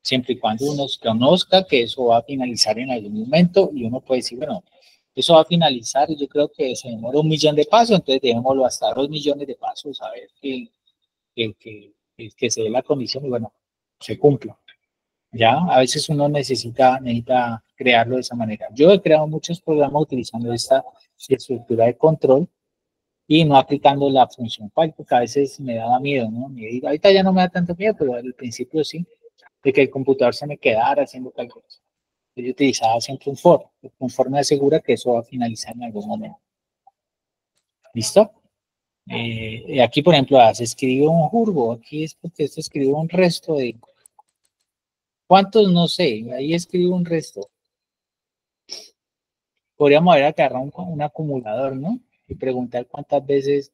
siempre y cuando uno conozca que eso va a finalizar en algún momento y uno puede decir, bueno, eso va a finalizar y yo creo que se demora 1.000.000 de pasos, entonces dejémoslo hasta 2.000.000 de pasos a ver que se dé la condición y bueno, se cumpla. Ya, a veces uno necesita crearlo de esa manera. Yo he creado muchos programas utilizando esta estructura de control y no aplicando la función while, porque a veces me daba miedo, ¿no? Ahorita ya no me da tanto miedo, pero al principio sí, de que el computador se me quedara haciendo cálculos. Yo utilizaba siempre un for. Un for me asegura que eso va a finalizar en algún momento. ¿Listo? Aquí, por ejemplo, se escribe un jurgo. Aquí es porque se escribe un resto de... ¿Cuántos? No sé. Ahí escribe un resto. Podríamos haber agarrado un acumulador, ¿no? Y preguntar cuántas veces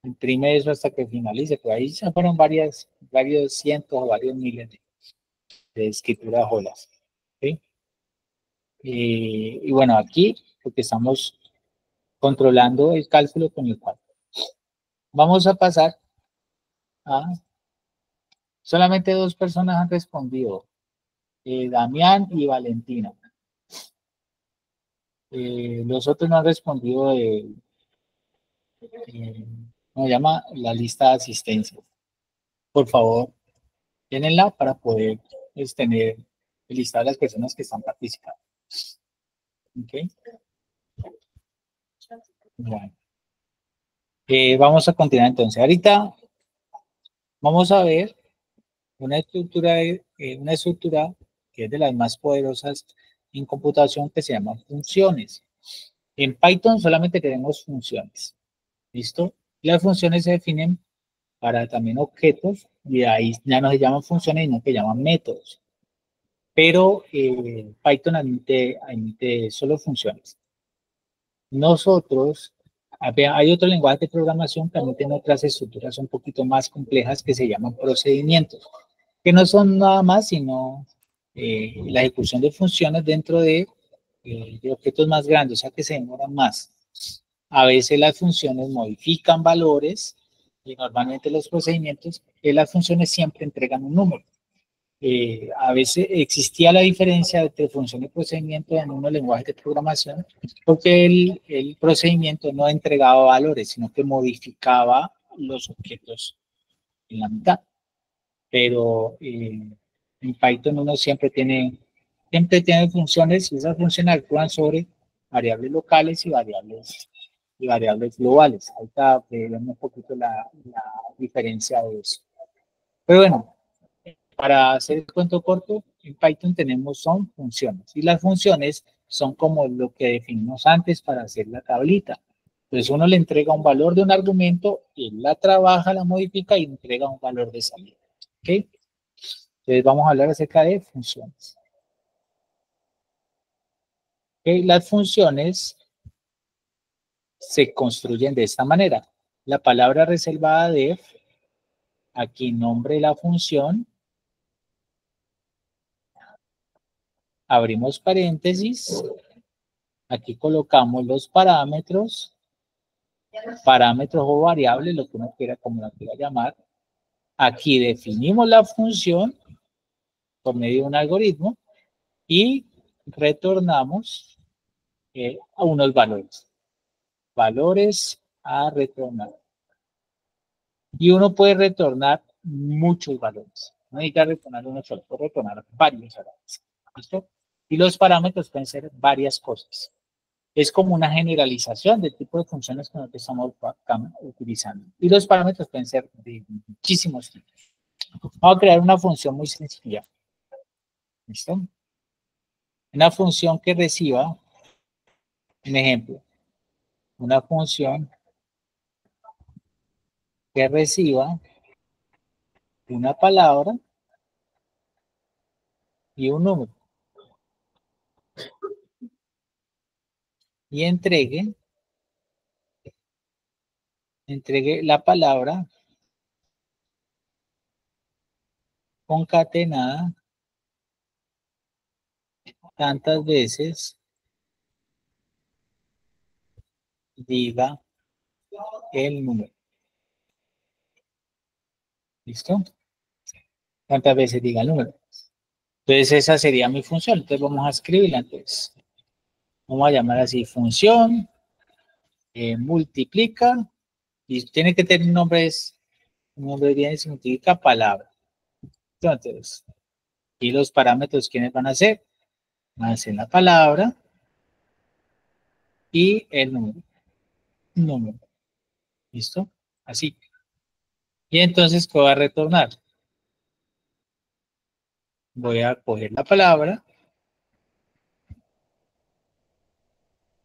imprime eso hasta que finalice. Pero ahí se fueron varios cientos o varios miles de escrituras olas. ¿Sí? Y bueno, aquí, porque estamos controlando el cálculo con el cual vamos a pasar a... Solamente 2 personas han respondido, Damián y Valentina. Los otros no han respondido ¿cómo se llama? La lista de asistencia. Por favor, llénenla para poder tener el listado de las personas que están participando. ¿Ok? Bueno. Vamos a continuar entonces. Ahorita vamos a ver una estructura que es de las más poderosas en computación que se llama funciones. En Python solamente tenemos funciones. ¿Listo? Las funciones se definen para también objetos y ahí ya no se llaman funciones, sino que se llaman métodos. Pero Python admite solo funciones. Nosotros, hay otro lenguaje de programación que admiten otras estructuras un poquito más complejas que se llaman procedimientos, que no son nada más sino la ejecución de funciones dentro de objetos más grandes, o sea que se demoran más. A veces las funciones modifican valores y normalmente los procedimientos, las funciones siempre entregan un número. A veces existía la diferencia entre función y procedimiento en unos lenguajes de programación, porque el procedimiento no entregaba valores, sino que modificaba los objetos en la mitad. Pero en Python uno siempre tiene funciones y esas funciones actúan sobre variables locales y variables globales. Ahorita vemos un poquito la diferencia de eso. Pero bueno, para hacer el cuento corto, en Python tenemos son funciones. Y las funciones son como lo que definimos antes para hacer la tablita. Entonces uno le entrega un valor de un argumento, él la trabaja, la modifica y entrega un valor de salida. ¿Ok? Entonces vamos a hablar acerca de funciones. ¿Ok? Las funciones se construyen de esta manera. La palabra reservada def, aquí nombre de la función, abrimos paréntesis, aquí colocamos los parámetros o variables, lo que uno quiera, como la quiera llamar. Aquí definimos la función por medio de un algoritmo y retornamos a unos valores. Valores a retornar. Y uno puede retornar muchos valores. No necesita retornar uno solo, puede retornar varios valores. ¿Listo? Y los parámetros pueden ser varias cosas. Es como una generalización del tipo de funciones que nosotros estamos utilizando. Y los parámetros pueden ser de muchísimos tipos. Vamos a crear una función muy sencilla. ¿Listo? Una función que reciba, un ejemplo, una función que reciba una palabra y un número. Y entregue la palabra concatenada tantas veces diga el número. ¿Listo? Tantas veces diga el número. Entonces esa sería mi función. Entonces vamos a escribirla. Entonces vamos a llamar así función multiplica y tiene que tener un nombre bien, significa palabra. Entonces, y los parámetros, ¿quiénes van a ser? Van a ser la palabra y el número. Número. ¿Listo? Así. Y entonces, ¿qué voy a retornar? Voy a coger la palabra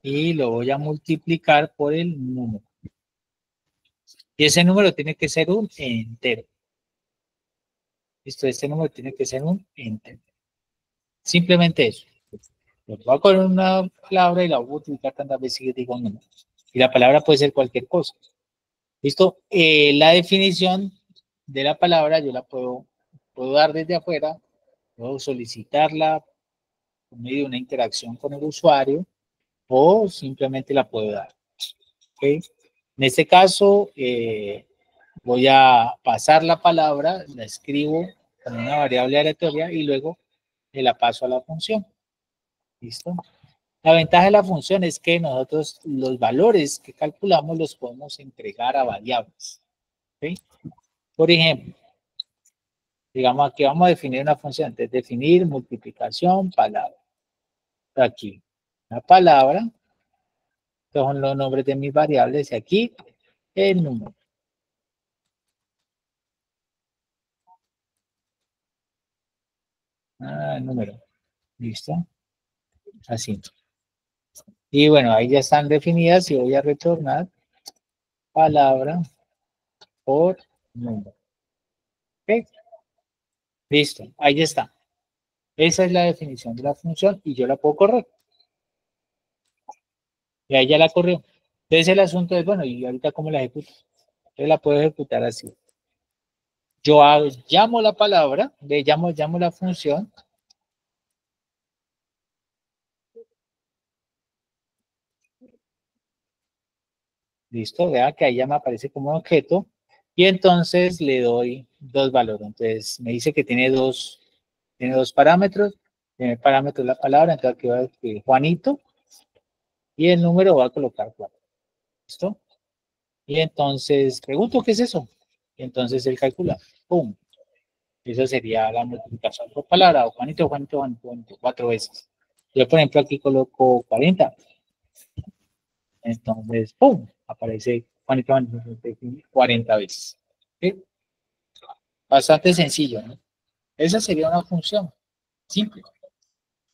y lo voy a multiplicar por el número. Y ese número tiene que ser un entero. ¿Listo? Este número tiene que ser un entero. Simplemente eso. Voy a coger una palabra y la voy a multiplicar tantas veces que digo un número. Y la palabra puede ser cualquier cosa. ¿Listo? La definición de la palabra yo la puedo dar desde afuera, puedo solicitarla por medio de una interacción con el usuario o simplemente la puedo dar. ¿Okay? En este caso, voy a pasar la palabra, la escribo con una variable aleatoria y luego la paso a la función. ¿Listo? La ventaja de la función es que nosotros los valores que calculamos los podemos entregar a variables. ¿Okay? Por ejemplo, digamos aquí vamos a definir una función. Entonces, definir multiplicación palabra. Aquí, la palabra. Estos son los nombres de mis variables y aquí el número. El número. ¿Listo? Así. Y bueno, ahí ya están definidas y voy a retornar palabra por número. ¿Ok? Listo, ahí ya está. Esa es la definición de la función y yo la puedo correr. Y ahí ya la corrió. Entonces el asunto es, bueno, ¿y ahorita cómo la ejecuto? Entonces la puedo ejecutar así. Yo llamo la palabra, le llamo la función. Listo, vea que ahí ya me aparece como objeto. Y entonces le doy dos valores. Entonces me dice que tiene dos parámetros. Tiene el parámetro de la palabra, entonces aquí va a escribir Juanito. Y el número va a colocar 4. ¿Listo? Y entonces pregunto, ¿qué es eso? Y entonces él calcula. ¡Pum! Eso sería la multiplicación por palabra. O Juanito, Juanito, Juanito, Juanito, 4 veces. Yo, por ejemplo, aquí coloco 40. Entonces, ¡pum! Aparece Juanito, Juanito, 40 veces. ¿Sí? Bastante sencillo, ¿no? Esa sería una función. Simple.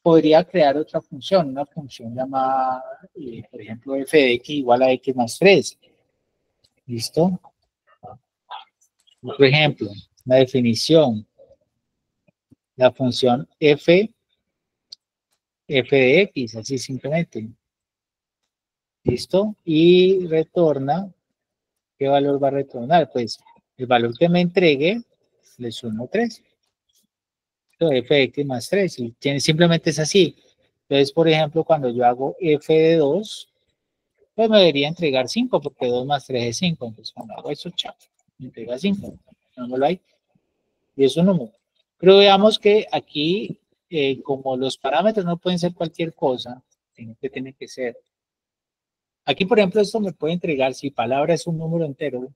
Podría crear otra función, una función llamada, por ejemplo, f de x igual a x más 3. ¿Listo? Otro ejemplo, la definición. La función f de x, así simplemente. ¿Listo? Y retorna, ¿qué valor va a retornar? Pues el valor que me entregue, le sumo 3. F de x más 3, y simplemente es así. Entonces, por ejemplo, cuando yo hago f de 2, pues me debería entregar 5, porque 2 más 3 es 5. Entonces, cuando hago eso, chao, me entrega 5. No lo hay. Y es un número. Pero veamos que aquí, como los parámetros no pueden ser cualquier cosa, sino que tienen que ser. Aquí, por ejemplo, esto me puede entregar, si palabra es un número entero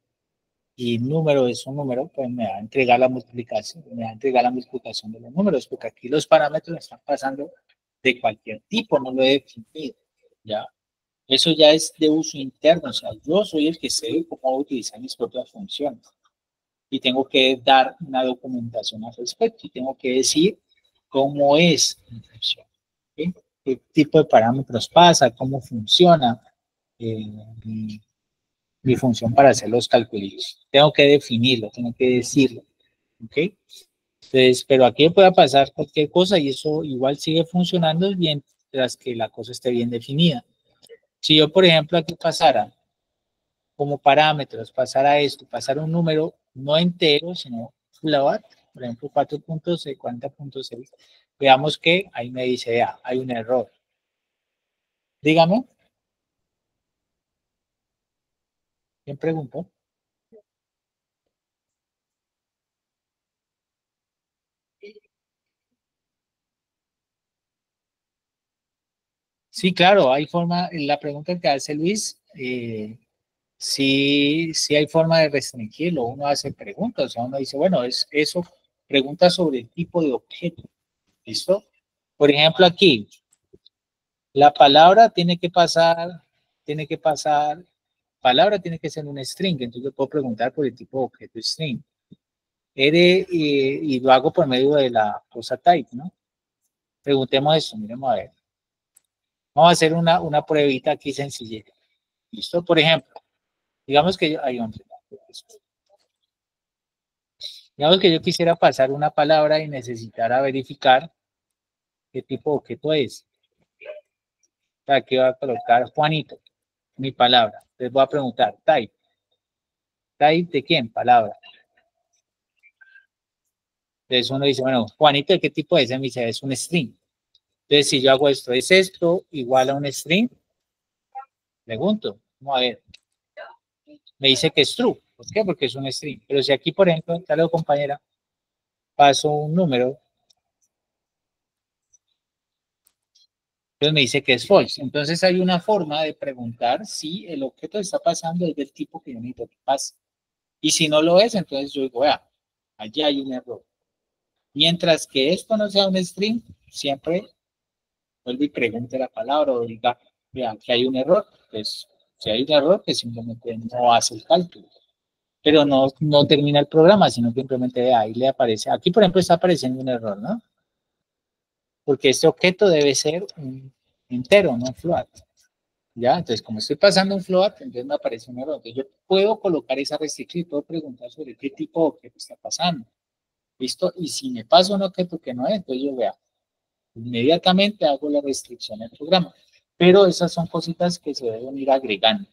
y número es un número, pues me va a entregar la multiplicación, me va a entregar la multiplicación de los números, porque aquí los parámetros están pasando de cualquier tipo, no lo he definido, ¿ya? Eso ya es de uso interno, o sea, yo soy el que sé cómo utilizar mis propias funciones y tengo que dar una documentación al respecto y tengo que decir cómo es mi función, ¿sí? Qué tipo de parámetros pasa, cómo funciona mi función para hacer los cálculos. Tengo que definirlo, tengo que decirlo, ¿ok? Entonces, pero aquí puede pasar cualquier cosa y eso igual sigue funcionando mientras que la cosa esté bien definida. Si yo, por ejemplo, aquí pasara como parámetros, pasara esto, pasara un número no entero, sino float, por ejemplo, 4.6, 40.6, veamos que ahí me dice, ya, hay un error. Dígame. ¿Quién preguntó? Sí, claro, hay forma, la pregunta que hace Luis, sí hay forma de restringirlo. Uno hace preguntas, o sea, uno dice, bueno, es eso, pregunta sobre el tipo de objeto, ¿listo? Por ejemplo, aquí, la palabra palabra tiene que ser un string, entonces yo puedo preguntar por el tipo de objeto string. Y lo hago por medio de la cosa type, ¿no? Preguntemos eso, miremos a ver. Vamos a hacer una pruebita aquí sencilla. ¿Listo? Por ejemplo, digamos que yo, digamos que yo quisiera pasar una palabra y necesitara verificar qué tipo de objeto es. Aquí voy a colocar Juanito, mi palabra. Les voy a preguntar, type. ¿Type de quién? Palabra. Entonces uno dice, bueno, Juanito, ¿de qué tipo es? Me dice, es un string. Entonces, si yo hago esto, ¿es esto igual a un string? Pregunto, vamos a ver. Me dice que es true. ¿Por qué? Porque es un string. Pero si aquí, por ejemplo, tal vez, compañera, paso un número, entonces me dice que es false. Entonces hay una forma de preguntar si el objeto está pasando es del tipo que yo necesito que pase. Y si no lo es, entonces yo digo, vea, allí hay un error. Mientras que esto no sea un string, siempre vuelve y pregunte la palabra o diga, vea, que hay un error. Pues si hay un error, que simplemente no hace el cálculo. Pero no termina el programa, sino que simplemente ahí le aparece. Aquí, por ejemplo, está apareciendo un error, ¿no? Porque este objeto debe ser un entero, no un float. ¿Ya? Entonces, como estoy pasando un float, entonces me aparece un error. Entonces, yo puedo colocar esa restricción y puedo preguntar sobre qué tipo de objeto está pasando. ¿Listo? Y si me pasa un objeto que no es, entonces yo vea, inmediatamente hago la restricción al programa. Pero esas son cositas que se deben ir agregando.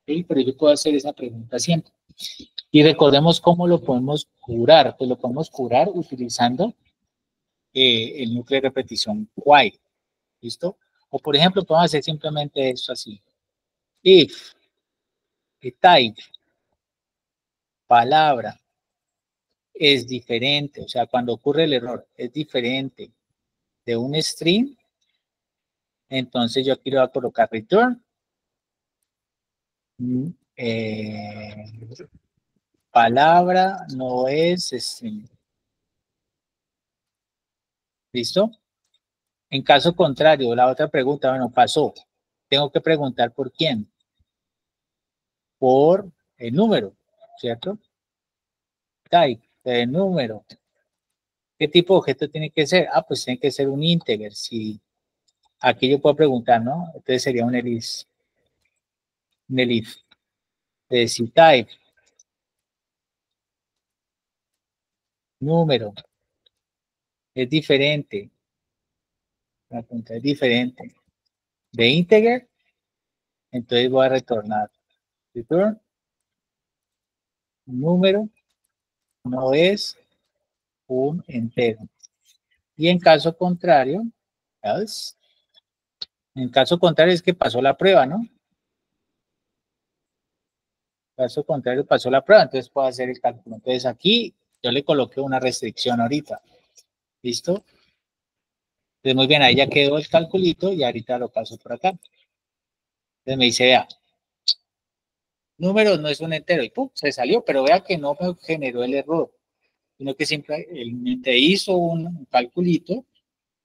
¿Sí? Pero yo puedo hacer esa pregunta siempre. Y recordemos cómo lo podemos curar. Pues lo podemos curar utilizando el núcleo de repetición while. ¿Listo? O por ejemplo, podemos hacer simplemente esto así. If, type, palabra, es diferente. O sea, cuando ocurre el error, es diferente de un string. Entonces yo aquí le voy a colocar return. Eh, palabra no es string. ¿Listo? En caso contrario, la otra pregunta, bueno, pasó. Tengo que preguntar por quién. Por el número, ¿cierto? Type, el número. ¿Qué tipo de objeto tiene que ser? Ah, pues tiene que ser un integer. Si aquí yo puedo preguntar, ¿no? Entonces sería un elif. Un elif de type, número, es diferente. La pregunta es diferente de integer, entonces voy a retornar return, un número no es un entero. Y en caso contrario, else, en caso contrario es que pasó la prueba, ¿no? Caso contrario pasó la prueba, entonces puedo hacer el cálculo. Entonces aquí yo le coloqué una restricción ahorita. ¿Listo? Entonces muy bien, ahí ya quedó el calculito y ahorita lo paso por acá. Entonces me dice, vea, números no es un entero y ¡pum! Se salió, pero vea que no me generó el error, sino que siempre te hizo un calculito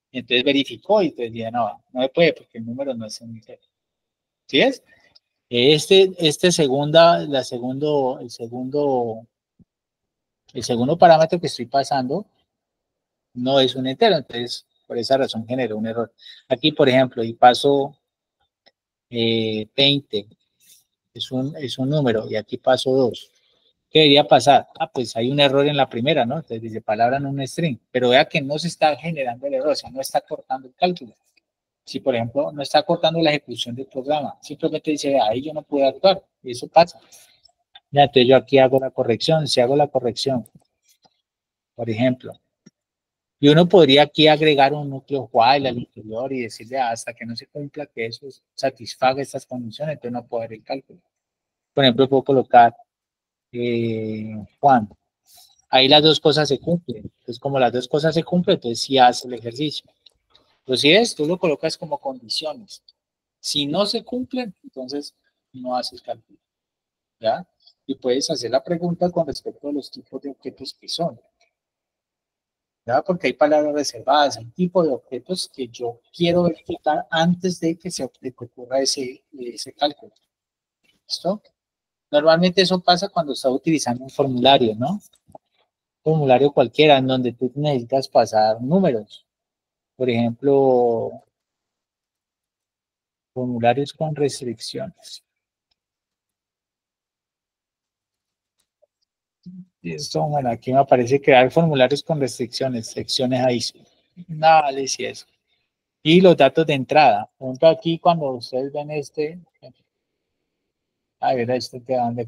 y entonces verificó y entonces dije, no, no me puede porque el número no es un entero. ¿Sí es? El segundo parámetro que estoy pasando no es un entero, entonces por esa razón generó un error. Aquí, por ejemplo, y paso 20, es un número, y aquí paso 2. ¿Qué debería pasar? Ah, pues hay un error en la primera, ¿no? Entonces dice palabra no un string, pero vea que no se está generando el error, o sea, no está cortando el cálculo. Si, por ejemplo, no está cortando la ejecución del programa, simplemente dice, ahí yo no puedo actuar, y eso pasa. Ya, entonces yo aquí hago la corrección, si hago la corrección, por ejemplo, y uno podría aquí agregar un núcleo while al interior y decirle hasta que no se cumpla que eso satisfaga estas condiciones, entonces no puedo hacer el cálculo. Por ejemplo, puedo colocar Juan. Ahí las dos cosas se cumplen. Entonces, como las dos cosas se cumplen, entonces sí hace el ejercicio. Entonces, si es, tú lo colocas como condiciones. Si no se cumplen, entonces no haces cálculo. ¿Ya? Y puedes hacer la pregunta con respecto a los tipos de objetos que son. ¿Ya? Porque hay palabras reservadas, hay tipos de objetos que yo quiero verificar antes de que se de que ocurra ese cálculo. ¿Listo? Normalmente eso pasa cuando estás utilizando un formulario, ¿no? Formulario cualquiera en donde tú necesitas pasar números. Por ejemplo, formularios con restricciones. Y esto, bueno, aquí me aparece crear formularios con restricciones, secciones ahí. Análisis y eso. Y los datos de entrada. Por ejemplo, aquí cuando ustedes ven a ver, esto que van de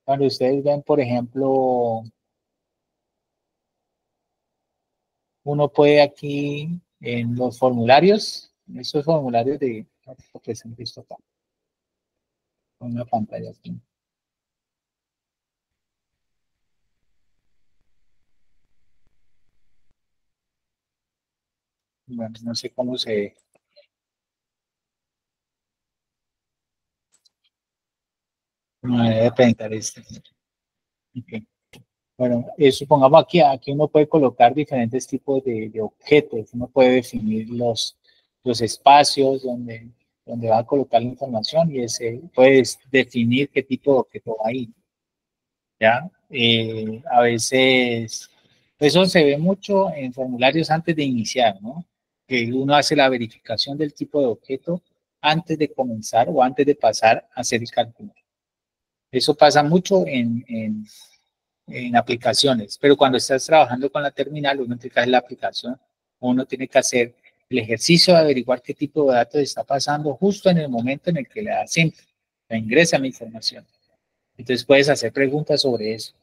cuando ustedes ven, por ejemplo, uno puede aquí en los formularios, en estos formularios de, presente esto acá, con una pantalla aquí. Bueno, no sé cómo se ve. No debe presentar este. Okay. Bueno, supongamos aquí uno puede colocar diferentes tipos de objetos. Uno puede definir los espacios donde va a colocar la información y ese puedes definir qué tipo de objeto va ahí. ¿Ya? A veces, eso se ve mucho en formularios antes de iniciar, ¿no? Que uno hace la verificación del tipo de objeto antes de comenzar o antes de pasar a hacer el cálculo. Eso pasa mucho en aplicaciones, pero cuando estás trabajando con la terminal, uno tiene que hacer la aplicación, uno tiene que hacer el ejercicio de averiguar qué tipo de datos está pasando justo en el momento en el que le das enter, le ingresa la información. Entonces puedes hacer preguntas sobre eso,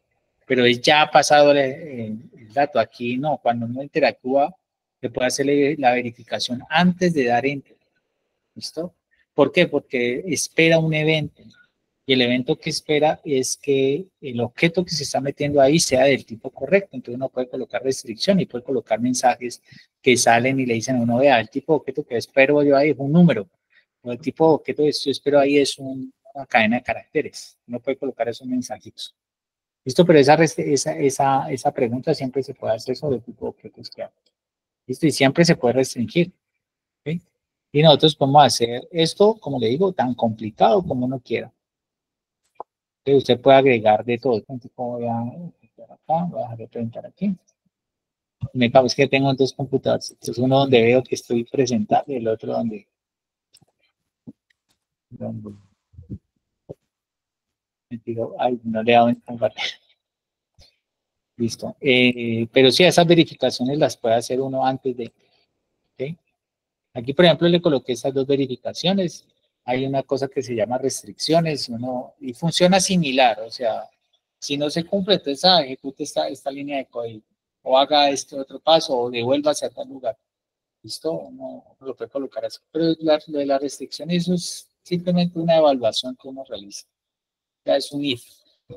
pero es ya pasado el dato. Aquí no, cuando uno interactúa, se puede hacer la verificación antes de dar enter. ¿Listo? ¿Por qué? Porque espera un evento. Y el evento que espera es que el objeto que se está metiendo ahí sea del tipo correcto. Entonces uno puede colocar restricción y puede colocar mensajes que salen y le dicen a uno, vea, el tipo de objeto que espero yo ahí es un número. O el tipo de objeto que yo espero ahí es una cadena de caracteres. Uno puede colocar esos mensajitos. ¿Listo? Pero esa pregunta siempre se puede hacer sobre el tipo de objetos que hay. ¿Listo? Y siempre se puede restringir. ¿Okay? Y nosotros podemos hacer esto, como le digo, tan complicado como uno quiera. Entonces usted puede agregar de todo. Entonces voy a dejar de presentar aquí. Me cago, es que tengo dos computadores. Entonces uno donde veo que estoy presentando y el otro donde me digo, ay, no le he dado en compartir. Listo. Pero sí, esas verificaciones las puede hacer uno antes de. ¿Okay? Aquí, por ejemplo, le coloqué esas dos verificaciones. Hay una cosa que se llama restricciones y funciona similar. O sea, si no se cumple, entonces ejecute esta línea de código o haga este otro paso o devuélvase a tal lugar. ¿Listo? No lo puede colocar así. Pero lo de las restricciones, eso es simplemente una evaluación que uno realiza. Ya es un if.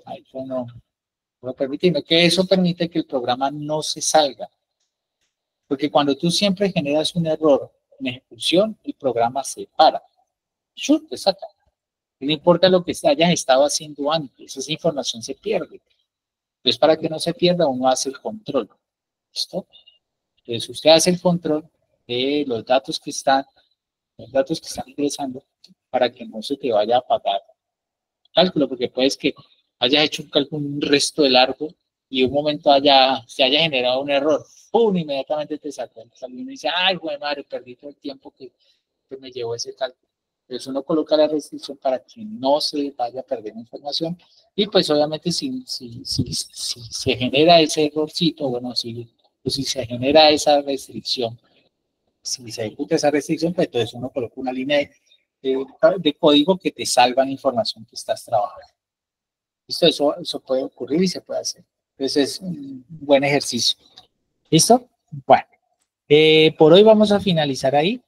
Ahí no permite, que eso permite que el programa no se salga. Porque cuando tú siempre generas un error en ejecución, el programa se para. ¡Shut! Te saca. No importa lo que hayas estado haciendo antes, esa información se pierde. Entonces, para que no se pierda, uno hace el control. ¿Listo? Entonces, usted hace el control de los datos que están ingresando para que no se te vaya a apagar el cálculo, porque puedes que hayas hecho un cálculo un resto de largo y un momento se haya generado un error. ¡Pum! Inmediatamente te saca el cálculo y dice, ay, güey, madre, perdí todo el tiempo que me llevó ese cálculo. Entonces uno coloca la restricción para que no se vaya a perder información y pues obviamente si se genera ese errorcito, bueno, pues si se genera esa restricción, si se ejecuta esa restricción, pues entonces uno coloca una línea de código que te salva la información que estás trabajando. ¿Listo? Eso puede ocurrir y se puede hacer. Entonces es un buen ejercicio. ¿Listo? Bueno, por hoy vamos a finalizar ahí.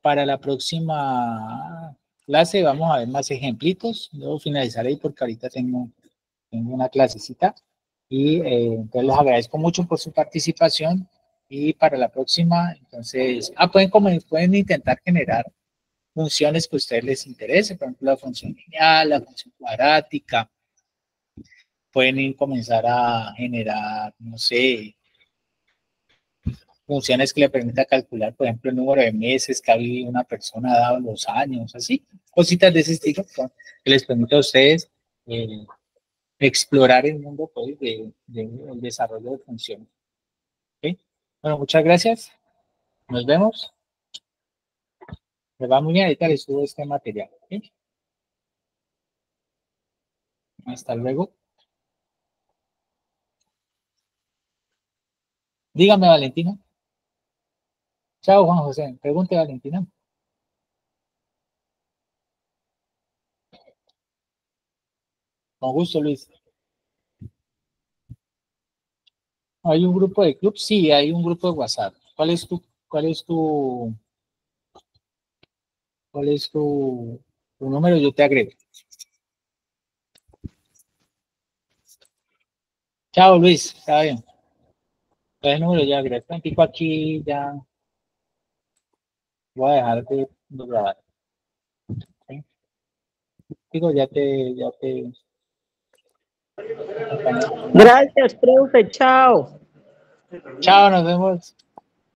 Para la próxima clase vamos a ver más ejemplitos. Luego finalizaré ahí porque ahorita tengo una clasecita. Y entonces les agradezco mucho por su participación. Y para la próxima, entonces, pueden intentar generar funciones que a ustedes les interese, por ejemplo, la función lineal, la función cuadrática. Pueden comenzar a generar, no sé, funciones que le permitan calcular, por ejemplo, el número de meses que ha vivido una persona dado los años, así, cositas de ese estilo, que les permita a ustedes explorar el mundo pues, del desarrollo de funciones. ¿Okay? Bueno, muchas gracias. Nos vemos. Les va muy bien. Ahorita les subo este material. ¿Okay? Hasta luego. Dígame, Valentina. Chao, Juan José. Pregunte, Valentina. Con gusto, Luis. ¿Hay un grupo de club? Sí, hay un grupo de WhatsApp. ¿Cuál es tu número? Yo te agrego. Chao, Luis. Está bien. El número ya agrego. Aquí ya voy a dejar de grabar. ¿Sí? Digo, ya te. Gracias, profe. Chao. Chao, nos vemos.